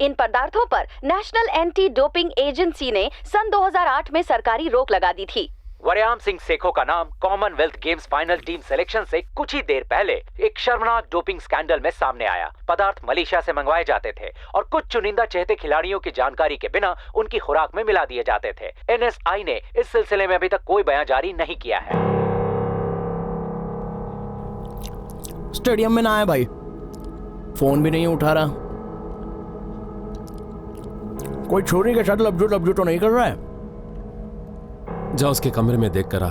इन पदार्थों पर नेशनल एंटी डोपिंग एजेंसी ने सन 2008 में सरकारी रोक लगा दी थी। वरयाम सिंह सेखो का नाम Commonwealth games final team selection से कुछ ही देर पहले एक शर्मनाक डोपिंग स्कैंडल में सामने आया। पदार्थ मलेशिया से मंगवाए जाते थे और कुछ चुनिंदा चहेते खिलाड़ियों की जानकारी के बिना उनकी खुराक में मिला दिए जाते थे। एनएसआई ने इस सिलसिले में अभी तक कोई बयान जारी नहीं किया है। स्टेडियम में ना आए भाई, फोन भी नहीं उठा रहा। कोई छोरी के साथ लब्जो तो नहीं कर रहा है? जा उसके कमरे में देख कर आ।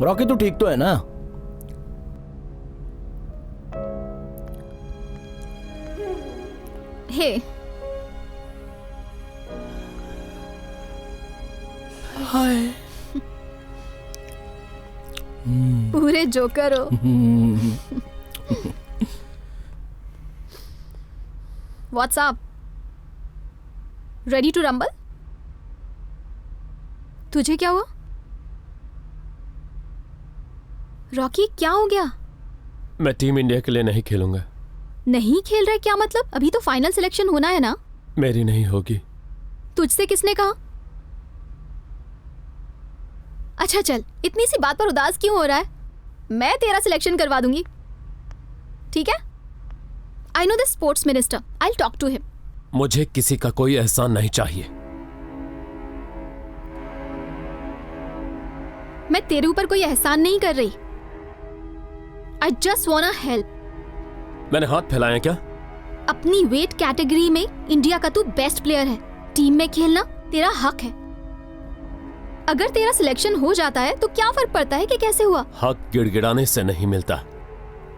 रॉकी तू ठीक तो है ना? हे हाय पूरे जोकर हो। What's up? Ready to rumble? तुझे क्या हुआ? रॉकी क्या हो गया? मैं टीम इंडिया के लिए नहीं खेलूंगा। नहीं खेल रहा है क्या मतलब? अभी तो फाइनल सिलेक्शन होना है ना? मेरी नहीं होगी। तुझसे किसने कहा? अच्छा चल, इतनी सी बात पर उदास क्यों हो रहा है? मैं तेरा सिलेक्शन करवा दूंगी, ठीक है? I know the sports minister. I'll talk to him. मुझे किसी का कोई एहसान नहीं चाहिए। मैं तेरे ऊपर कोई एहसान नहीं कर रही। I just wanna help. मैंने हाथ फैलाया क्या? अपनी वेट कैटेगरी में इंडिया का तू बेस्ट प्लेयर है। टीम में खेलना तेरा हक है। अगर तेरा सिलेक्शन हो जाता है तो क्या फर्क पड़ता है कि कैसे हुआ? हक गिड़गिड़ाने से नहीं मिलता,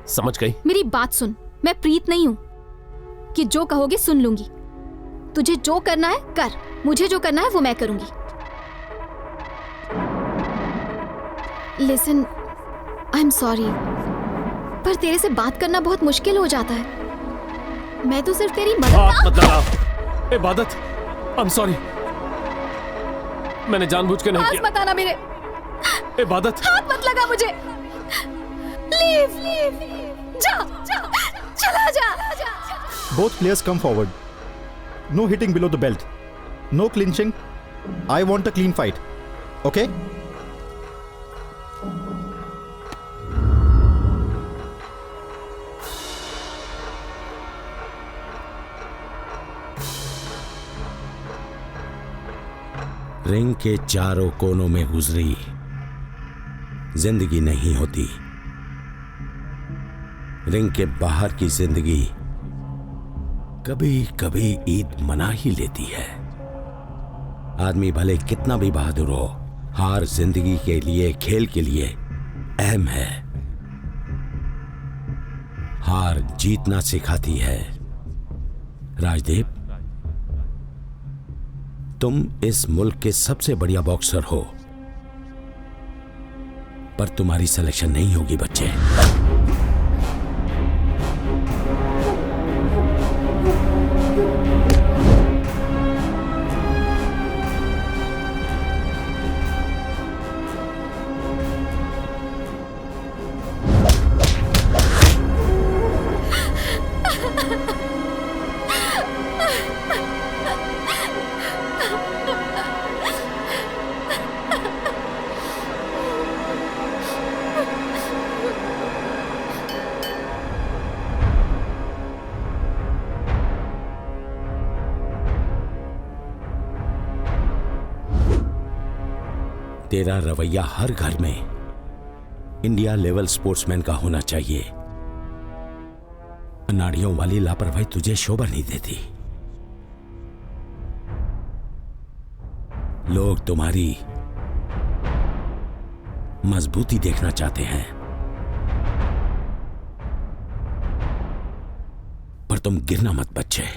समझ गई? मेरी बात सुन, मैं प्रीत नहीं हूं कि जो कहोगे सुन लूंगी। तुझे जो करना है कर, मुझे जो करना है वो मैं करूंगी। लिसन, आई एम सॉरी, पर तेरे से बात करना बहुत मुश्किल हो जाता है। मैं तो सिर्फ तेरी मदद। इबादत, आई एम सॉरी, मैंने जानबूझ के नहीं किया। मत आना मेरे। इबादत, हाथ मत लगा मुझे। लीव, जा, चला जा। Both players come forward. No hitting below the belt. No clinching. I want a clean fight. Okay? Ring के चारों कोनों में गुजरी जिंदगी नहीं होती। रिंग के बाहर की जिंदगी कभी कभी ईद मना ही लेती है। आदमी भले कितना भी बहादुर हो, हार जिंदगी के लिए, खेल के लिए अहम है। हार जीतना सिखाती है। राजदीप, तुम इस मुल्क के सबसे बढ़िया बॉक्सर हो, पर तुम्हारी सिलेक्शन नहीं होगी बच्चे। तेरा रवैया हर घर में इंडिया लेवल स्पोर्ट्समैन का होना चाहिए। अनाड़ियों वाली लापरवाही तुझे शोभा नहीं देती। लोग तुम्हारी मजबूती देखना चाहते हैं, पर तुम गिरना मत बच्चे।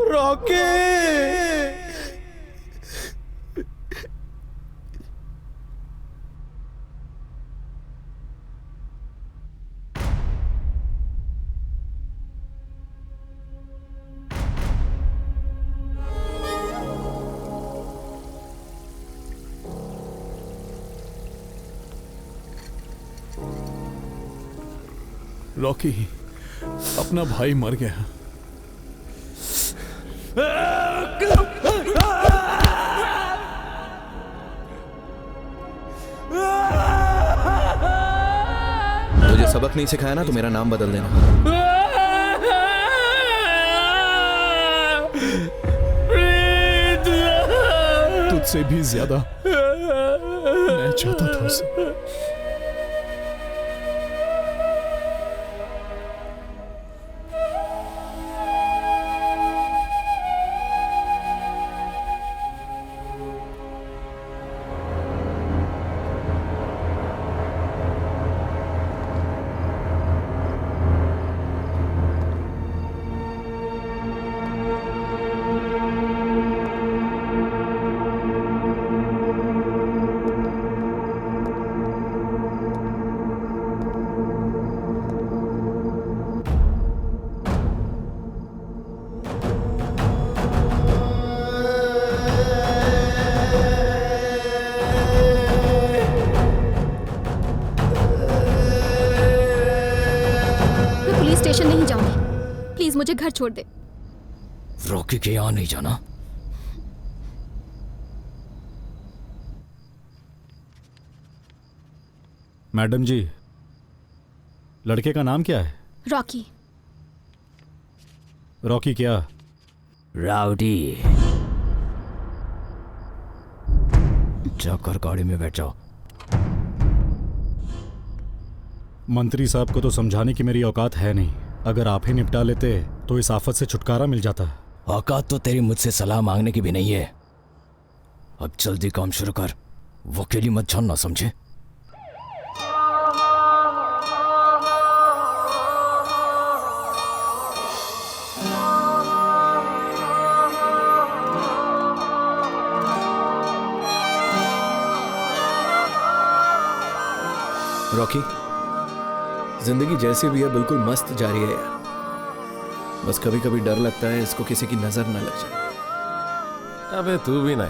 रॉकी! रॉकी, अपना भाई मर गया। तुझे सबक नहीं सिखाया ना तो मेरा नाम बदल देना। तुझसे भी ज्यादा मैं चाहता था उसे। स्टेशन नहीं जाऊंगी, प्लीज मुझे घर छोड़ दे। रॉकी के यहाँ नहीं जाना। मैडम जी, लड़के का नाम क्या है? रॉकी। रॉकी क्या? राउडी। जाकर गाड़ी में बैठ जाओ। मंत्री साहब को तो समझाने की मेरी औकात है नहीं। अगर आप ही निपटा लेते तो इस आफत से छुटकारा मिल जाता। औकात तो तेरी मुझसे सलाह मांगने की भी नहीं है। अब जल्दी काम शुरू कर, वकीली मत जानना, समझे? रॉकी, जिंदगी जैसी भी है बिल्कुल मस्त जा रही है यार। बस कभी कभी डर लगता है इसको किसी की नजर ना लग जाए। अबे तू भी ना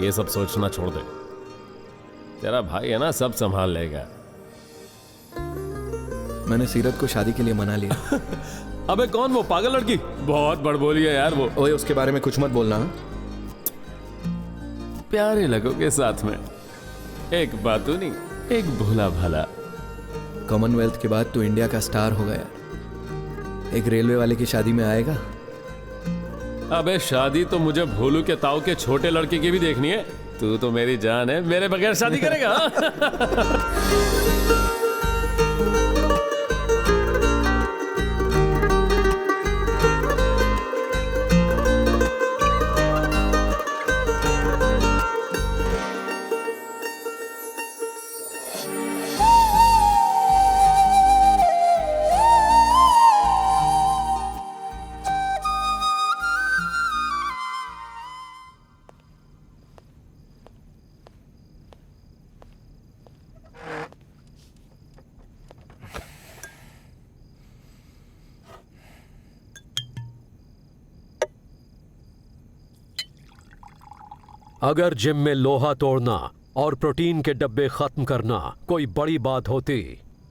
ये सब सोचना छोड़ दे। तेरा भाई है ना, सब संभाल लेगा। मैंने सीरत को शादी के लिए मना लिया। अबे कौन वो पागल लड़की? बहुत बड़बोली है यार वो। ओए उसके बारे में कुछ मत बोलना। प्यारे लगोगे साथ में। एक बातू नहीं, एक भोला भाला। कॉमनवेल्थ के बाद तू इंडिया का स्टार हो गया। एक रेलवे वाले की शादी में आएगा? अबे शादी तो मुझे भोलू के ताऊ के छोटे लड़के की भी देखनी है। तू तो मेरी जान है, मेरे बगैर शादी करेगा? अगर जिम में लोहा तोड़ना और प्रोटीन के डब्बे खत्म करना कोई बड़ी बात होती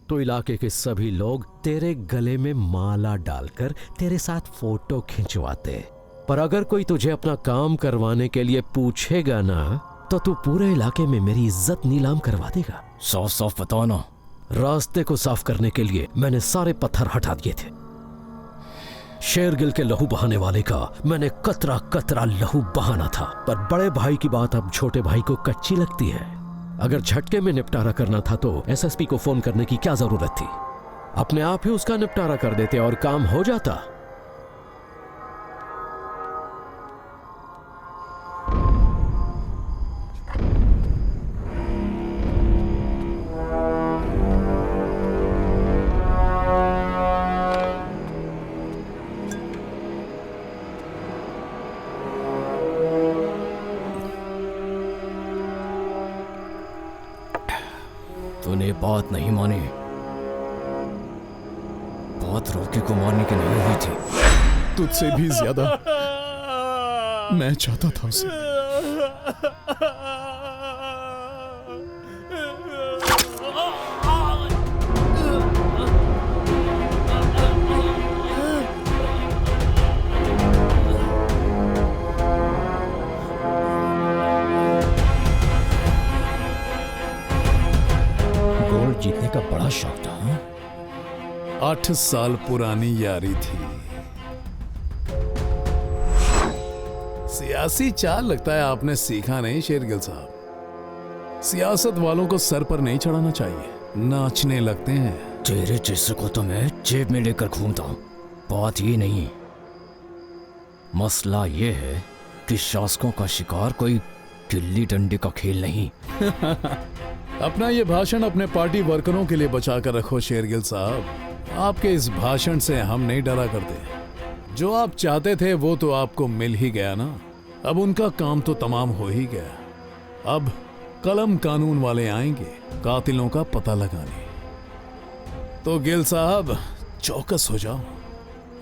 तो इलाके के सभी लोग तेरे गले में माला डालकर तेरे साथ फोटो खिंचवाते। पर अगर कोई तुझे अपना काम करवाने के लिए पूछेगा ना तो तू पूरे इलाके में मेरी इज्जत नीलाम करवा देगा। साफ साफ बताओ ना। रास्ते को साफ करने के लिए मैंने सारे पत्थर हटा दिए थे। शेरगिल के लहू बहाने वाले का मैंने कतरा कतरा लहू बहाना था। पर बड़े भाई की बात अब छोटे भाई को कच्ची लगती है। अगर झटके में निपटारा करना था तो एसएसपी को फोन करने की क्या जरूरत थी? अपने आप ही उसका निपटारा कर देते और काम हो जाता। तूने बात नहीं मानी। बात रॉकी को मारने की नहीं हुई थी। तुझसे भी ज्यादा मैं चाहता था उसे। जीतने का बड़ा शौक था। 8 साल पुरानी यारी थी। सियासी चाल लगता है आपने सीखा नहीं शेरगिल साहब। सियासत वालों को सर पर नहीं चढ़ाना चाहिए, नाचने लगते हैं। तेरे जैसे को तो मैं जेब में लेकर घूमता हूं। बात ये नहीं, मसला ये है कि शासकों का शिकार कोई गिल्ली डंडे का खेल नहीं। अपना ये भाषण अपने पार्टी वर्करों के लिए बचा कर रखो शेरगिल साहब। आपके इस भाषण से हम नहीं डरा करते। जो आप चाहते थे वो तो आपको मिल ही गया ना। अब उनका काम तो तमाम हो ही गया। अब कलम कानून वाले आएंगे कातिलों का पता लगाने। तो गिल साहब चौकस हो जाओ,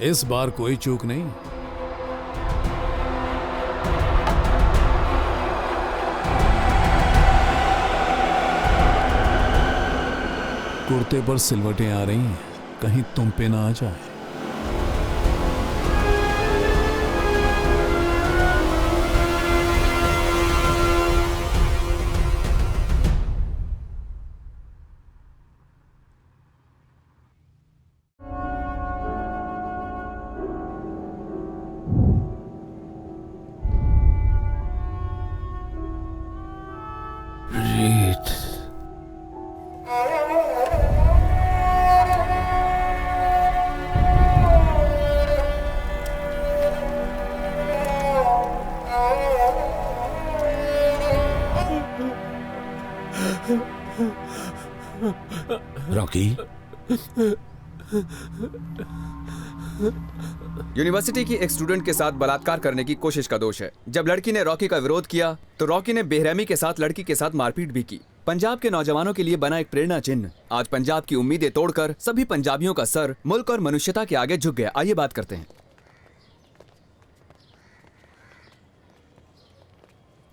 इस बार कोई चूक नहीं। कुर्ते पर सिलवटें आ रही हैं, कहीं तुम पे ना आ जाए। रॉकी, यूनिवर्सिटी की एक स्टूडेंट के साथ बलात्कार करने की कोशिश का दोष है। जब लड़की ने रॉकी का विरोध किया तो रॉकी ने बेरहमी के साथ लड़की के साथ मारपीट भी की। पंजाब के नौजवानों के लिए बना एक प्रेरणा चिन्ह आज पंजाब की उम्मीदें तोड़कर सभी पंजाबियों का सर मुल्क और मनुष्यता के आगे झुक गया। आइए बात करते हैं।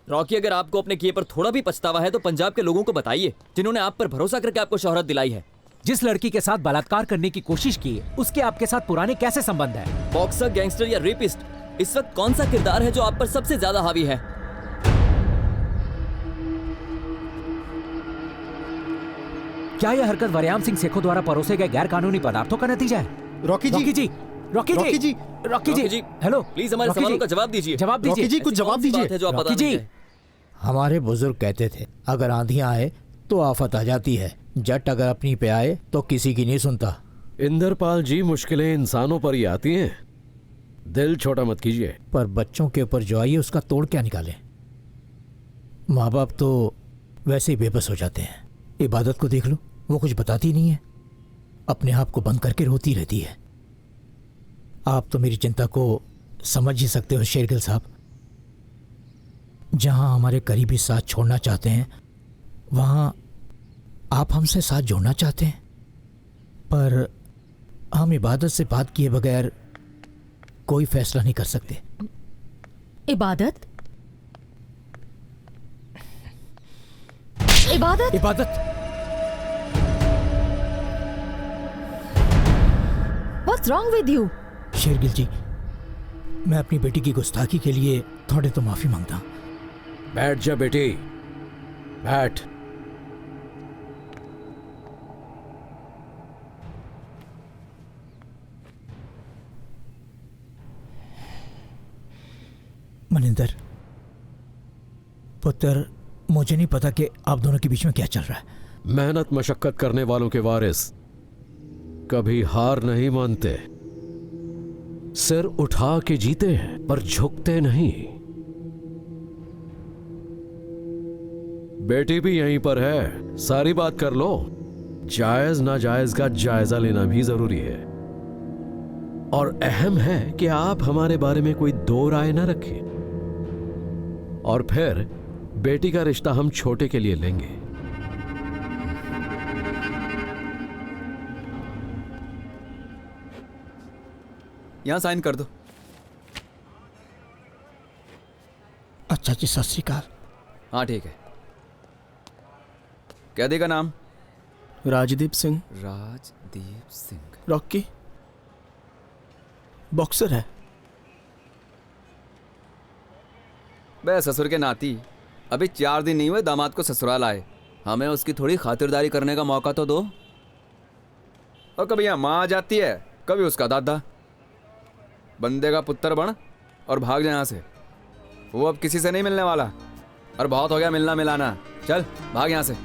रॉकी, अगर आपको अपने किए पर थोड़ा भी पछतावा है तो पंजाब के लोगों को बताइए, जिन्होंने आप पर भरोसा करके आपको शोहरत दिलाई है। जिस लड़की के साथ बलात्कार करने की कोशिश की है, उसके आपके साथ पुराने कैसे संबंध है? बॉक्सर, गैंगस्टर या रेपिस्ट, इस वक्त कौन सा किरदार है जो आप पर सबसे ज्यादा हावी है? क्या यह हरकत वरयाम सिंह सेखों द्वारा परोसे गए गैर कानूनी पदार्थों का नतीजा है? Rocky ji, Rocky ji, hello, please हमारे सवालों का जवाब दीजिए। जवाब दीजिए। रॉकी जी, कुछ जवाब दीजिए। रॉकी जी, हमारे बुजुर्ग कहते थे अगर आंधियां आए तो आफत आ जाती है, जट अगर अपनी पे आए तो किसी की नहीं सुनता। इंदरपाल जी, मुश्किलें इंसानों पर ही आती हैं, दिल छोटा मत कीजिए। पर बच्चों के ऊपर जो आई है उसका तोड़ क्या निकालें? माँ बाप तो वैसे ही बेबस हो जाते हैं। इबादत को देख लो, वो कुछ बताती नहीं है, अपने आप को बंद करके रोती रहती है। आप तो मेरी चिंता को समझ ही सकते हो शेरगिल साहब। जहां हमारे करीबी साथ छोड़ना चाहते हैं वहां आप हमसे साथ जोड़ना चाहते हैं, पर हम इबादत से बात किए बगैर कोई फैसला नहीं कर सकते। इबादत? इबादत? इबादत? What's wrong with you? Shergill जी, मैं अपनी बेटी की गुस्ताखी के लिए थोड़े तो माफी मांगता हूं। बैठ जा बेटी, बैठ। मनिंदर पुत्र, मुझे नहीं पता कि आप दोनों के बीच में क्या चल रहा है। मेहनत मशक्कत करने वालों के वारिस कभी हार नहीं मानते, सिर उठा के जीते हैं पर झुकते नहीं। बेटी भी यहीं पर है, सारी बात कर लो। जायज नाजायज का जायजा लेना भी जरूरी है, और अहम है कि आप हमारे बारे में कोई दो राय न रखें। और फिर बेटी का रिश्ता हम छोटे के लिए लेंगे। यहां साइन कर दो। अच्छा जी, सत श्री अकाल। हाँ ठीक है। कैदी का नाम? राजदीप सिंह। राजदीप सिंह। रॉकी बॉक्सर है। बे ससुर के नाती, अभी 4 दिन नहीं हुए दामाद को ससुराल आए, हमें उसकी थोड़ी खातिरदारी करने का मौका तो दो। और कभी यहाँ माँ आ जाती है, कभी उसका दादा। बंदे का पुत्र बन और भाग जा यहाँ से, वो अब किसी से नहीं मिलने वाला। और बहुत हो गया मिलना मिलाना, चल भाग यहाँ से।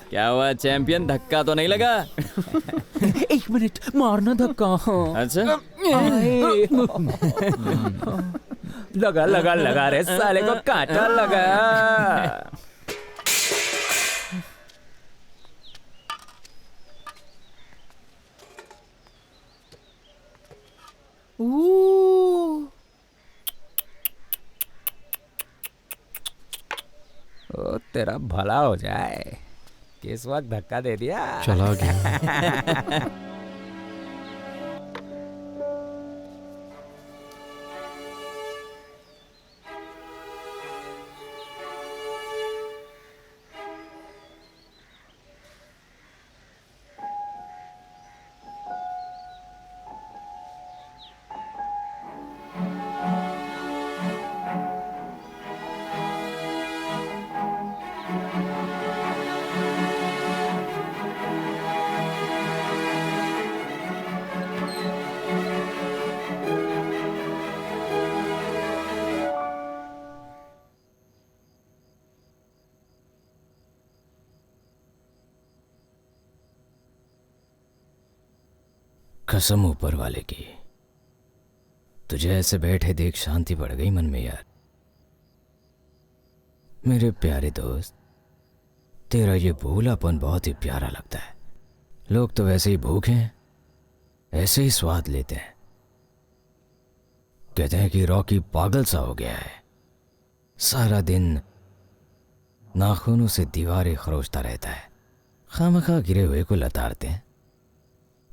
क्या हुआ चैंपियन, धक्का तो नहीं लगा? 1 मिनट, मारना धक्का। अच्छा, लगा लगा लगा रे साले को, कांटा लगा। ओ तेरा भला हो जाए, किस वक्त धक्का दे दिया। चला गया। कसम ऊपर वाले की, तुझे ऐसे बैठे देख शांति पड़ गई मन में यार। मेरे प्यारे दोस्त, तेरा ये भोलापन बहुत ही प्यारा लगता है। लोग तो वैसे ही भूखे हैं, ऐसे ही स्वाद लेते हैं। कहते हैं कि रॉकी पागल सा हो गया है, सारा दिन नाखूनों से दीवारें खरोचता रहता है, खामखा गिरे हुए को लताड़ते हैं।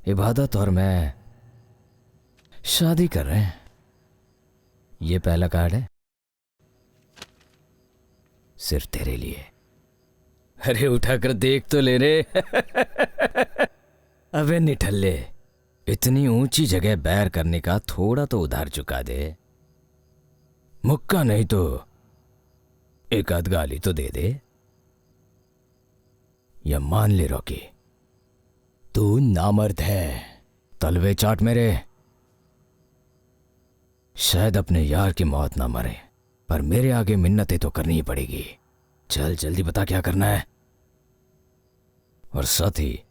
इबादत और मैं शादी कर रहे हैं। ये पहला कार्ड है, सिर्फ तेरे लिए। अरे उठाकर देख तो ले रे। अबे निठल्ले, इतनी ऊंची जगह बैर करने का थोड़ा तो उधार चुका दे। मुक्का नहीं तो एक आध गाली तो दे दे। या मान ले रॉकी, तू नामर्द है। तलवे चाट मेरे। शायद अपने यार की मौत ना मरे, पर मेरे आगे मिन्नतें तो करनी ही पड़ेगी। चल जल्दी बता क्या करना है। और साथ ही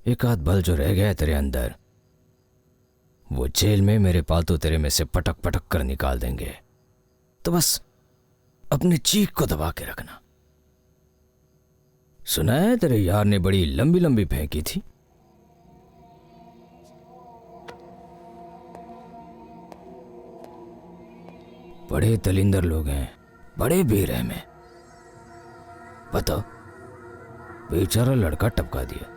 एक आध बल जो रह गया है तेरे अंदर, वो जेल में मेरे पालतू तेरे में से पटक पटक कर निकाल देंगे। तो बस अपने चीख को दबा के रखना। सुना है तेरे यार ने बड़ी लंबी लंबी फेंकी थी। बड़े दलिंदर लोग हैं, बड़े बेरहम हैं। बताओ, बेचारा लड़का टपका दिया।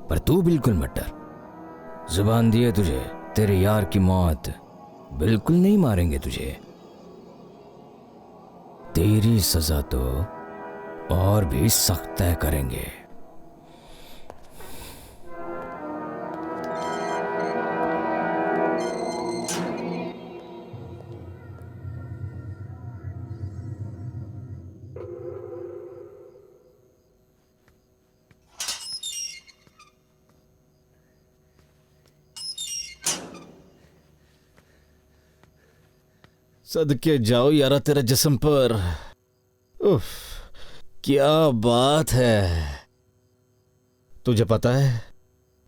पर तू बिल्कुल मत डर। जुबान दिए तुझे, तेरे यार की मौत बिल्कुल नहीं मारेंगे तुझे। तेरी सजा तो और भी सख्त तय करेंगे। सदके जाओ यारा तेरा जिस्म पर। उफ, क्या बात है। तुझे पता है,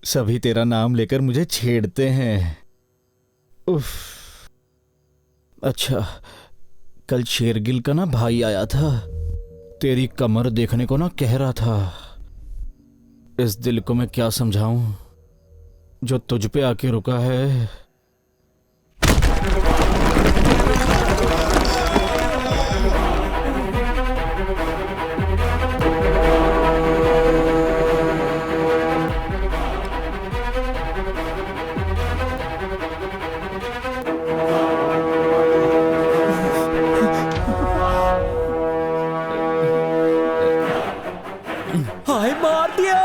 सभी तेरा नाम लेकर मुझे छेड़ते हैं। उफ। अच्छा, कल शेरगिल का ना भाई आया था, तेरी कमर देखने को ना कह रहा था। इस दिल को मैं क्या समझाऊं जो तुझ पे आके रुका है। हाय, मार दिया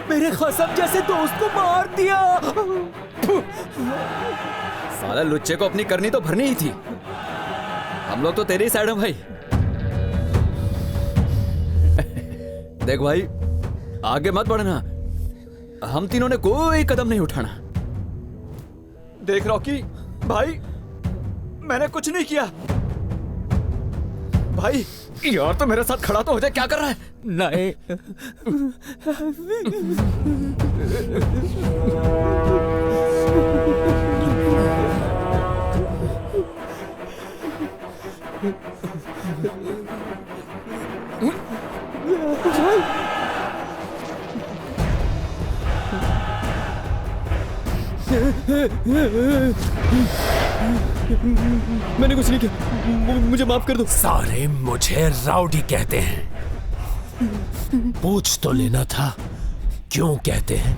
मेरे खसम जैसे दोस्त को, मार दिया। साला लुच्चे को अपनी करनी तो भरनी ही थी। हम लोग तो तेरी साइड हैं भाई। देख भाई, आगे मत बढ़ना। हम तीनों ने कोई कदम नहीं उठाना। देख रॉकी भाई, मैंने कुछ नहीं किया। भाई यार तो मेरे साथ खड़ा तो हो जाए, क्या कर रहा है? नहीं। मैंने कुछ नहीं किया, मुझे माफ कर दो। सारे मुझे राउडी कहते हैं। पूछ तो लेना था क्यों कहते हैं।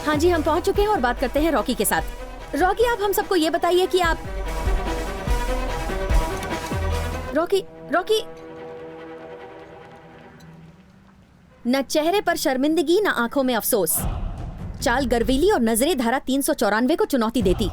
हाँ जी, हम पहुंच चुके हैं और बात करते हैं रॉकी के साथ। रॉकी, आप हम सबको ये बताइए कि आप रॉकी रॉकी, न चेहरे पर शर्मिंदगी न आंखों में अफसोस। चाल गर्वीली और नजरें धारा 394 को चुनौती देती।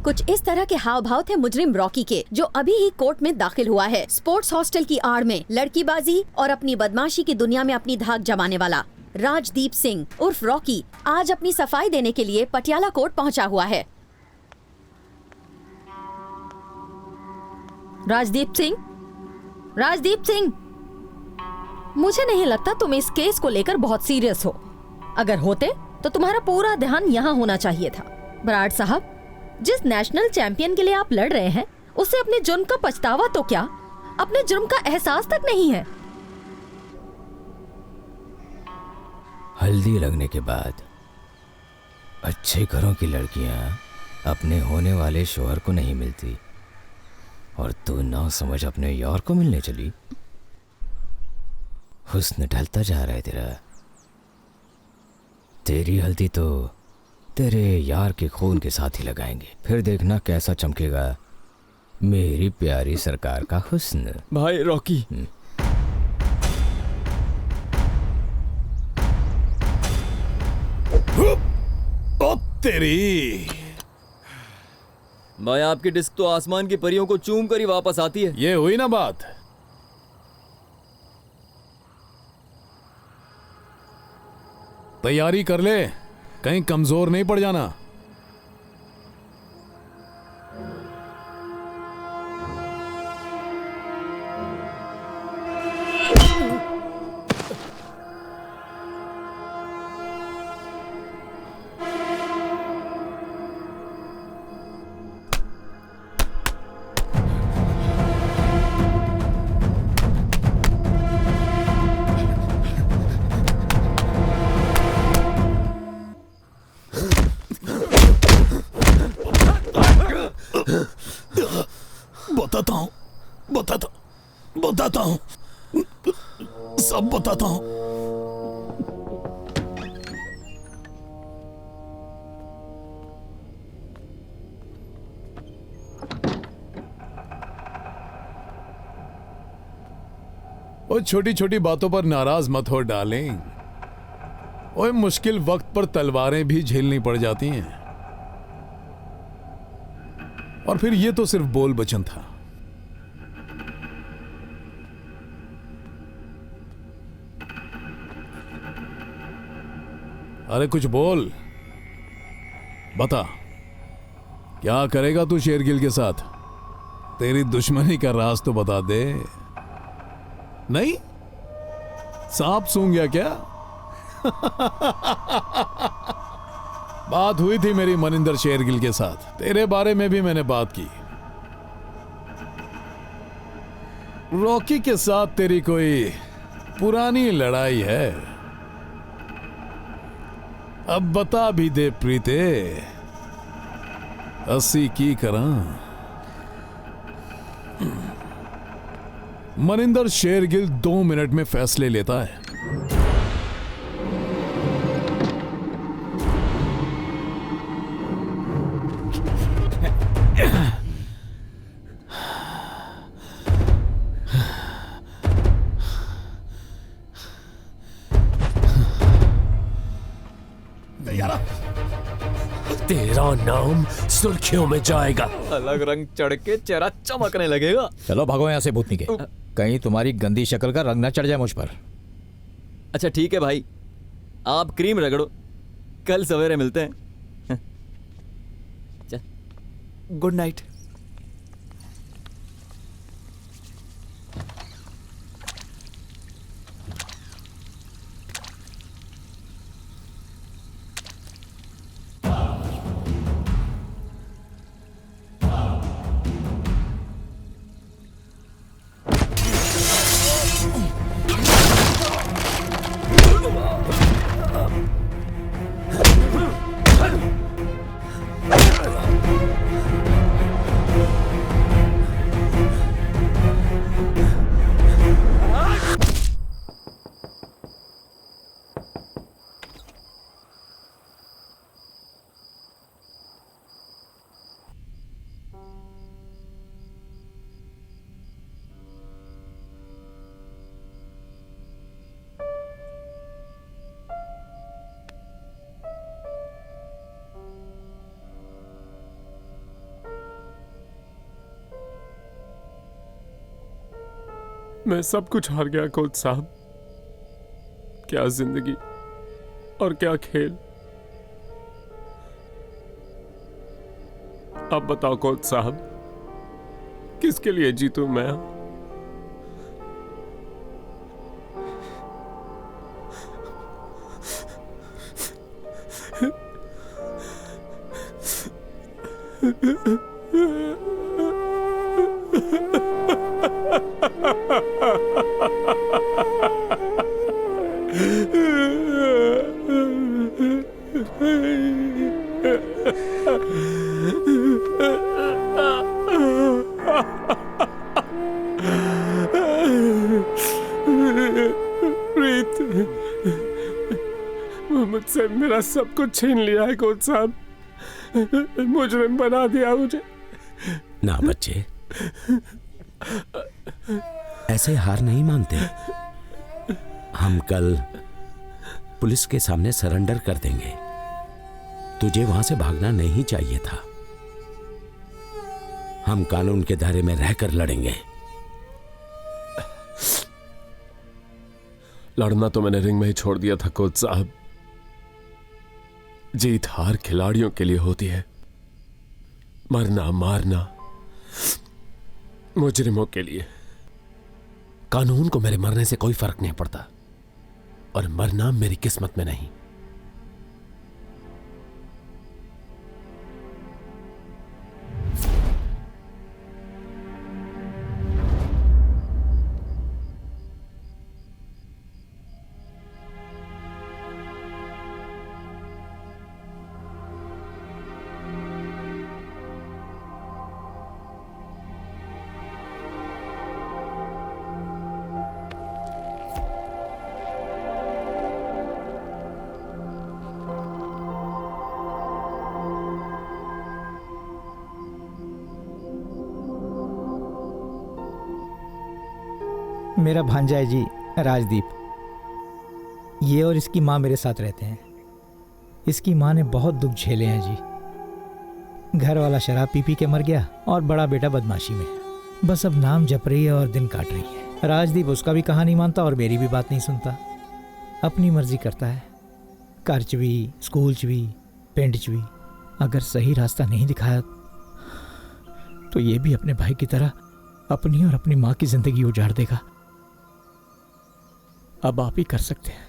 कुछ इस तरह के हाव भाव थे मुजरिम रॉकी के, जो अभी ही कोर्ट में दाखिल हुआ है। स्पोर्ट्स हॉस्टल की आड़ में लड़कीबाजी और अपनी बदमाशी की दुनिया में अपनी धाक जमाने वाला राजदीप सिंह उर्फ रॉकी आज अपनी सफाई देने के लिए पटियाला कोर्ट पहुंचा हुआ है। राजदीप सिंह, राजदीप सिंह, मुझे नहीं लगता तुम इस केस को लेकर बहुत सीरियस हो। अगर होते तो तुम्हारा पूरा ध्यान यहाँ होना चाहिए था। बराड़ साहब, जिस नेशनल चैंपियन के लिए आप लड़ रहे हैं, उसे अपने जुर्म का पछतावा तो क्या, अपने जुर्म का एहसास तक नहीं है। हल्दी लगने के बाद अच्छे घरों की लड़कियां अपने होने वाले शौहर को नहीं मिलती, और तू ना समझ अपने यार को मिलने चली। हुस्न ढलता जा रहा है तेरा। तेरी हल्दी तो तेरे यार के खून के साथ ही लगाएंगे, फिर देखना कैसा चमकेगा मेरी प्यारी सरकार का हुस्न। भाई रॉकी, ओ तेरी, भाई आपकी डिस्क तो आसमान की परियों को चूम कर ही वापस आती है। ये हुई ना बात। तैयारी कर ले, कहीं कमजोर नहीं पड़ जाना। बताता हूं, सब बताता हूं। वो छोटी छोटी बातों पर नाराज मत हो डार्लिंग। ओए, मुश्किल वक्त पर तलवारें भी झेलनी पड़ जाती हैं। और फिर ये तो सिर्फ बोल बचन था। अरे कुछ बोल, बता, क्या करेगा तू शेरगिल के साथ? तेरी दुश्मनी का राज तो बता दे। नहीं, सांप सूंघ गया क्या? बात हुई थी मेरी मनिंदर शेरगिल के साथ, तेरे बारे में भी मैंने बात की। रॉकी के साथ तेरी कोई पुरानी लड़ाई है। अब बता भी दे प्रीते, अस्सी की करा। मनिंदर शेरगिल 2 मिनट में फैसले लेता है। तेरा नाम सुर्खियों में जाएगा। अलग रंग चढ़ के चेहरा चमकने लगेगा। चलो भागो यहाँ से भूतनी के, कहीं तुम्हारी गंदी शक्ल का रंग ना चढ़ जाए मुझ पर। अच्छा ठीक है भाई, आप क्रीम रगड़ो, कल सवेरे मिलते हैं। चल, गुड नाइट। मैं सब कुछ हार गया कोच साहब। क्या जिंदगी और क्या खेल। अब बताओ कोच साहब, किसके लिए जीतूं मैं? प्रीत, मुझसे मेरा सब कुछ छीन लिया है कोच साहब। मुजरिम बना दिया मुझे। ना बच्चे, ऐसे हार नहीं मानते। हम कल पुलिस के सामने सरेंडर कर देंगे। तुझे वहां से भागना नहीं चाहिए था। हम कानून के दायरे में रहकर लड़ेंगे। लड़ना तो मैंने रिंग में ही छोड़ दिया था कोच साहब। जीत हार खिलाड़ियों के लिए होती है, मरना मारना मुजरिमों के लिए। कानून को मेरे मरने से कोई फर्क नहीं पड़ता, और मरना मेरी किस्मत में नहीं। मेरा भांजा है जी राजदीप। ये और इसकी माँ मेरे साथ रहते हैं। इसकी माँ ने बहुत दुख झेले हैं जी। घर वाला शराब पी पी के मर गया और बड़ा बेटा बदमाशी में। बस अब नाम जप रही है और दिन काट रही है। राजदीप उसका भी कहानी मानता और मेरी भी बात नहीं सुनता। अपनी मर्जी करता है। घर च भी, स्कूल च भी, पिंड च भी। अगर सही रास्ता नहीं दिखाया तो ये भी अपने भाई की तरह अपनी और अपनी माँ की जिंदगी उजाड़ देगा। अब आप ही कर सकते हैं।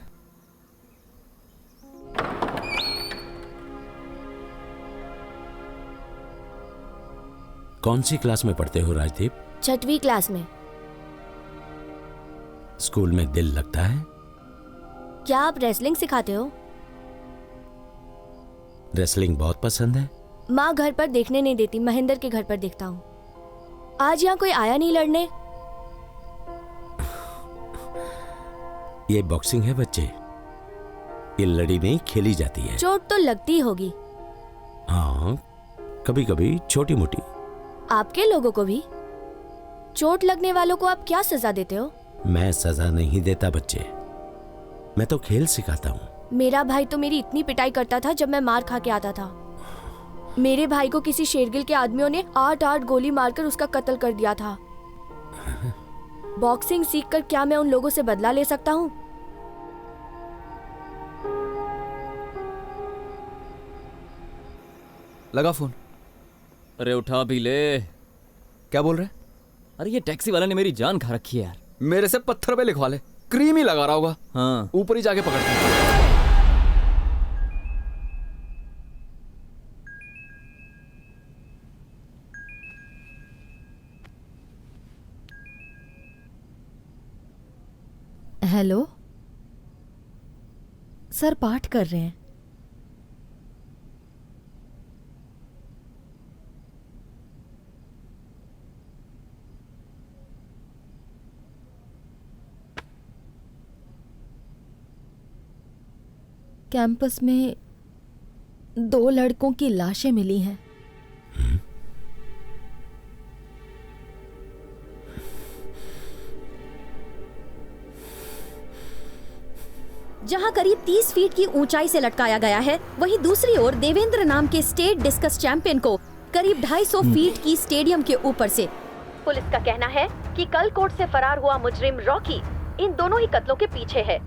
कौन सी क्लास में पढ़ते हो राजदीप? 6वीं क्लास में। स्कूल में दिल लगता है? क्या आप रेसलिंग सिखाते हो? रेसलिंग बहुत पसंद है। माँ घर पर देखने नहीं देती, महेंद्र के घर पर देखता हूँ। आज यहाँ कोई आया नहीं लड़ने? ये बॉक्सिंग है बच्चे, ये लड़ी नहीं खेली जाती है। चोट तो लगती होगी। हाँ, कभी कभी छोटी मोटी। आपके लोगों को भी? चोट लगने वालों को आप क्या सजा देते हो? मैं सजा नहीं देता बच्चे, मैं तो खेल सिखाता हूँ। मेरा भाई तो मेरी इतनी पिटाई करता था जब मैं मार खा के आता था। मेरे भाई को किसी शेरगिल के आदमियों ने 8-8 गोली मारकर उसका कत्ल कर दिया था। बॉक्सिंग सीखकर क्या मैं उन लोगों से बदला ले सकता हूँ? लगा फोन। अरे उठा भी ले। क्या बोल रहे? अरे ये टैक्सी वाला ने मेरी जान खा रखी है यार। मेरे से पत्थर पे लिखवा ले, क्रीम ही लगा रहा होगा। हाँ, ऊपर ही जाके पकड़ते। हेलो सर, पाठ कर रहे हैं। कैंपस में 2 लड़कों की लाशें मिली हैं। जहां करीब 30 फीट की ऊंचाई से लटकाया गया है, वहीं दूसरी ओर देवेंद्र नाम के स्टेट डिस्कस चैंपियन को करीब 250 फीट की स्टेडियम के ऊपर से। पुलिस का कहना है कि कल कोर्ट से फरार हुआ मुजरिम रॉकी इन दोनों ही कत्लों के पीछे है।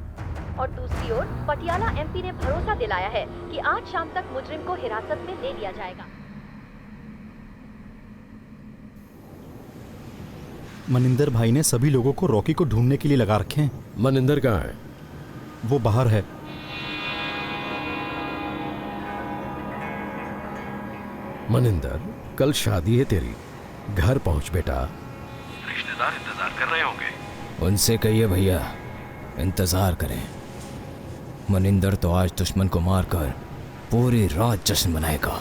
और दूसरी ओर पटियाला एमपी ने भरोसा दिलाया है कि आज शाम तक मुजरिम को हिरासत में ले लिया जाएगा। मनिंदर भाई ने सभी लोगों को रॉकी को ढूंढने के लिए लगा रखे हैं। मनिंदर कहाँ है? वो बाहर है। मनिंदर, कल शादी है तेरी, घर पहुंच बेटा। रिश्तेदार इंतजार कर रहे होंगे। उनसे कहिए भैया इंतजार करें। मनिंदर तो आज दुश्मन को मारकर पूरी रात जश्न मनाएगा।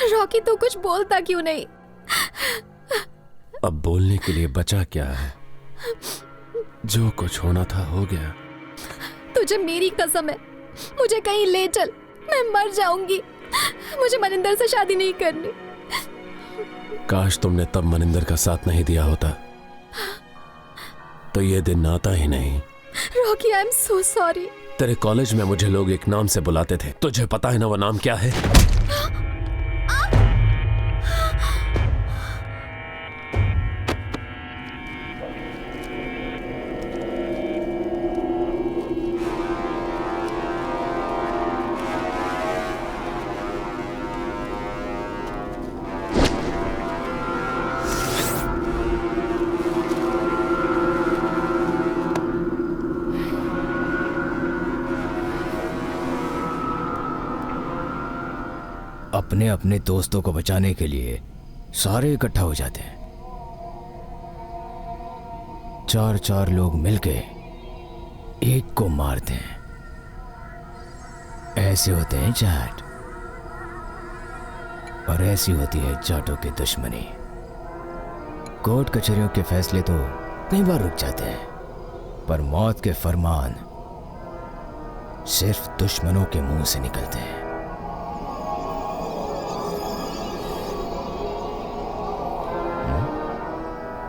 रॉकी तो कुछ बोलता क्यों नहीं? अब बोलने के लिए बचा क्या है? जो कुछ होना था हो गया। तुझे मेरी कसम है, मुझे कहीं ले चल, मैं मर जाऊंगी। मुझे मनिंदर से शादी नहीं करनी। काश तुमने तब मनिंदर का साथ नहीं दिया होता तो ये दिन आता ही नहीं। Rocky, I am so sorry. तेरे कॉलेज में मुझे लोग एक नाम से बुलाते थे, तुझे पता है ना वो नाम क्या है? अपने अपने दोस्तों को बचाने के लिए सारे इकट्ठा हो जाते हैं। 4-4 लोग मिलके एक को मारते हैं। ऐसे होते हैं जाट, और ऐसी होती है जाटों की दुश्मनी। कोर्ट कचहरियों के फैसले तो कई बार रुक जाते हैं, पर मौत के फरमान सिर्फ दुश्मनों के मुंह से निकलते हैं।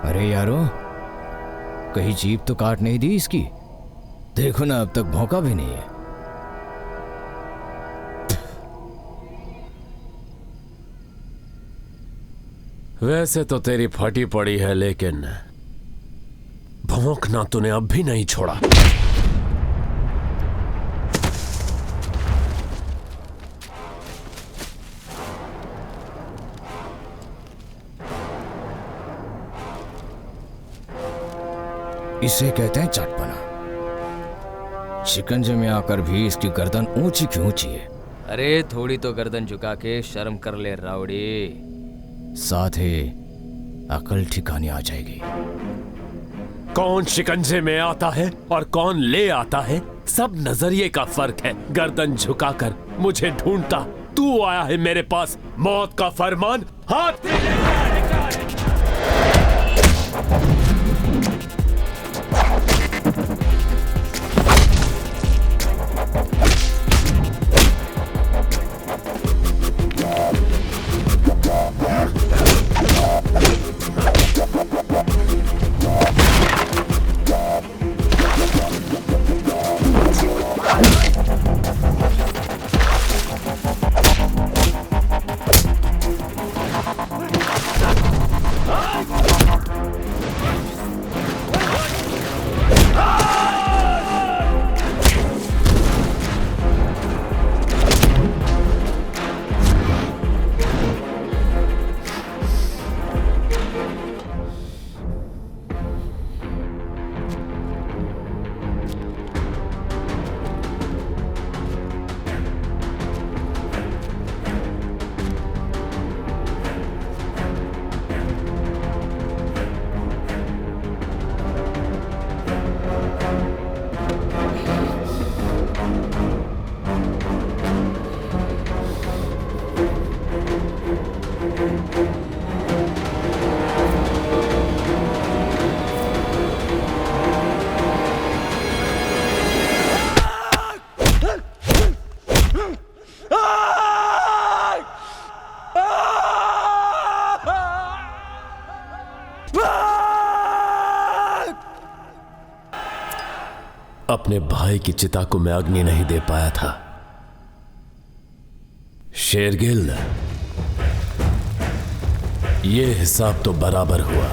अरे यारो, कहीं जीभ तो काट नहीं दी इसकी? देखो ना, अब तक भौंका भी नहीं है। वैसे तो तेरी फटी पड़ी है, लेकिन भौंकना तूने अब भी नहीं छोड़ा। इसे कहते हैं चटपना। शिकंजे में आकर भी इसकी गर्दन ऊंची की ऊंची है। अरे थोड़ी तो गर्दन झुका के शर्म कर ले रावड़ी, साथ ही अकल ठिकाने आ जाएगी। कौन शिकंजे में आता है और कौन ले आता है, सब नजरिए का फर्क है। गर्दन झुकाकर मुझे ढूंढता तू आया है मेरे पास, मौत का फरमान हाथ में लेकर। अपने भाई की चिता को मैं अग्नि नहीं दे पाया था। शेरगिल, ये हिसाब तो बराबर हुआ।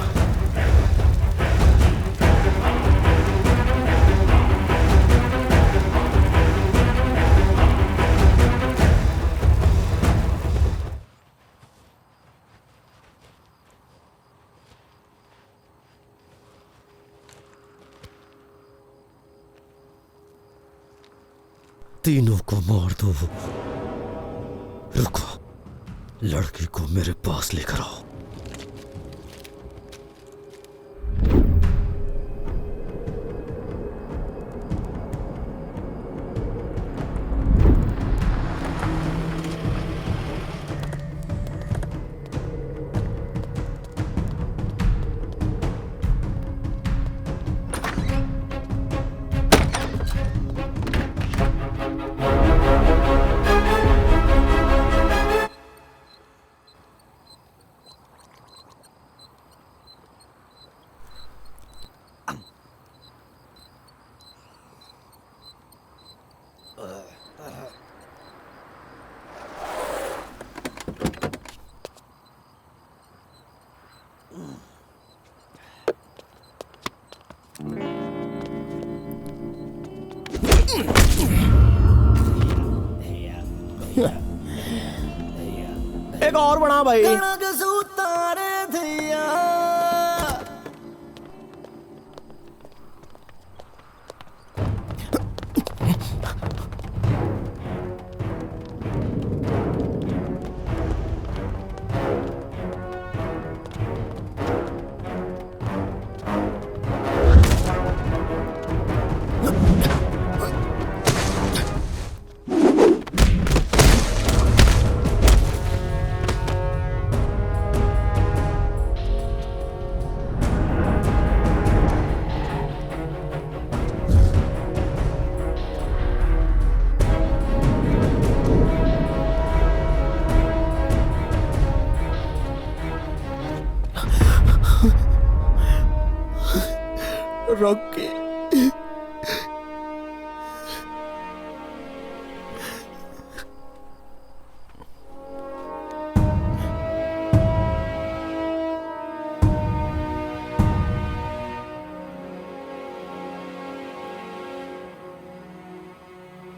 तीनों को मार दो। रुको, लड़की को मेरे पास लेकर आओ। एक और बना भाई। रॉकी,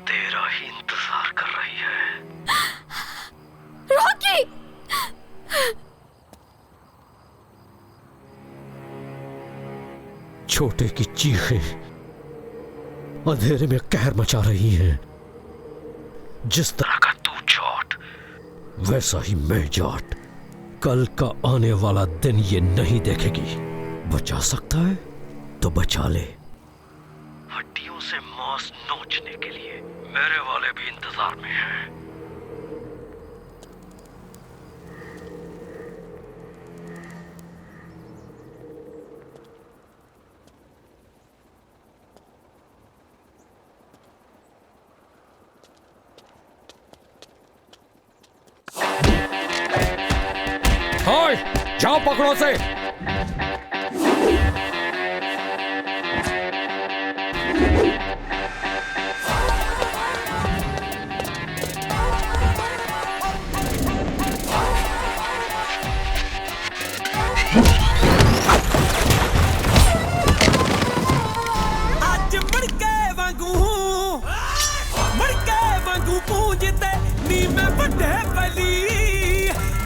तेरा ही इंतजार कर रही है। रॉकी! छोटे की चीखें अंधेरे में कहर मचा रही हैं। जिस तरह का तू जाट, वैसा ही मैं जाट। कल का आने वाला दिन ये नहीं देखेगी। बचा सकता है तो बचा ले। हड्डियों से मांस नोचने के लिए मेरे वाले भी इंतजार में हैं। जाओ पकड़ो से। आज मड़के वांगू पूंजते नी मैं बड़े बली।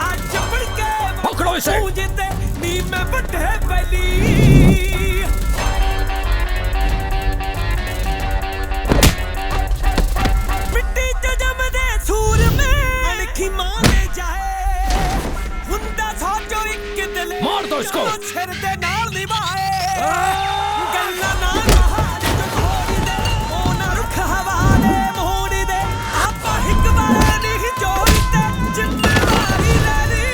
आज मड़के पकड़ो इसे। पूंजते नी मैं बड़े बली। मिट्टी जो जमदे सूर में अनखी माने जाए। हुंदा सोचो एक दिल मार दो इसको। सिर दे नाल निभाए। गल्ला ना कहानी जो थोड़ी दे ओ ना रुख हवाले मोड़ी दे। आपा हिक बार नहीं जोड़ते जिम्मेवारी ले ली।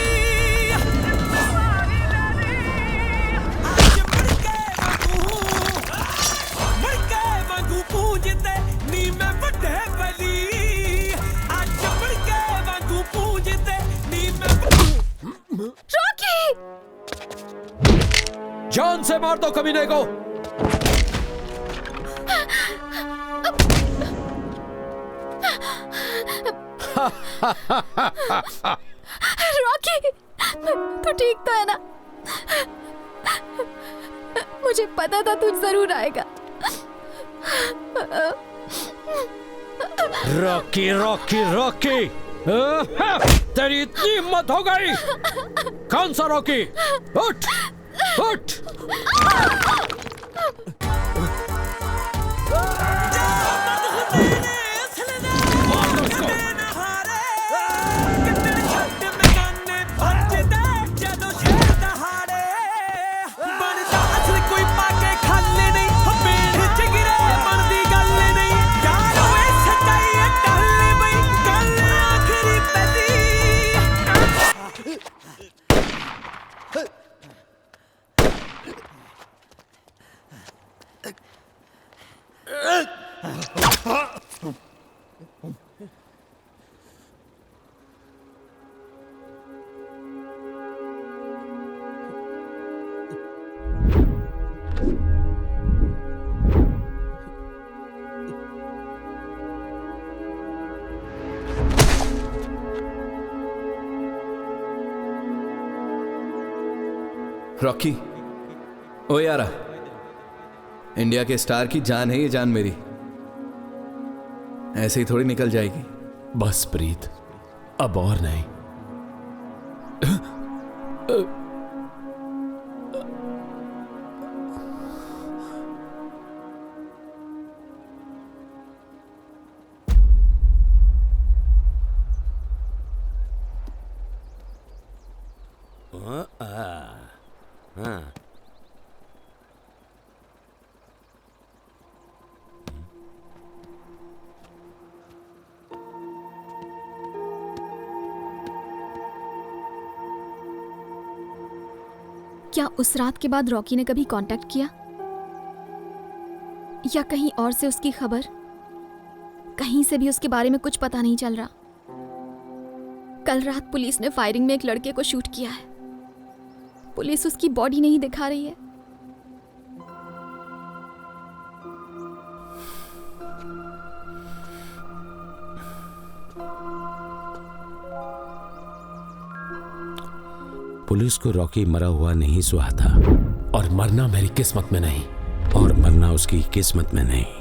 आज मड़के वांगू पूंजते नी मैं बड़े बली। आज मड़के वांगू पूंजते नी मैं। रॉकी! जान से मार दो कमीने को। रॉकी, तू ठीक तो है ना? मुझे पता था तू जरूर आएगा। रॉकी रॉकी रॉकी, तेरी इतनी हिम्मत हो गई? कौन सा रॉकी? उठ उठ। रॉकी, ओ यारा, इंडिया के स्टार की जान है ये जान मेरी, ऐसे ही थोड़ी निकल जाएगी। बस प्रीत, अब और नहीं। क्या उस रात के बाद रॉकी ने कभी कांटेक्ट किया, या कहीं और से उसकी खबर? कहीं से भी उसके बारे में कुछ पता नहीं चल रहा। कल रात पुलिस ने फायरिंग में एक लड़के को शूट किया है। पुलिस उसकी बॉडी नहीं दिखा रही है। पुलिस को रॉकी मरा हुआ नहीं सुहा था, और मरना मेरी किस्मत में नहीं, और मरना उसकी किस्मत में नहीं।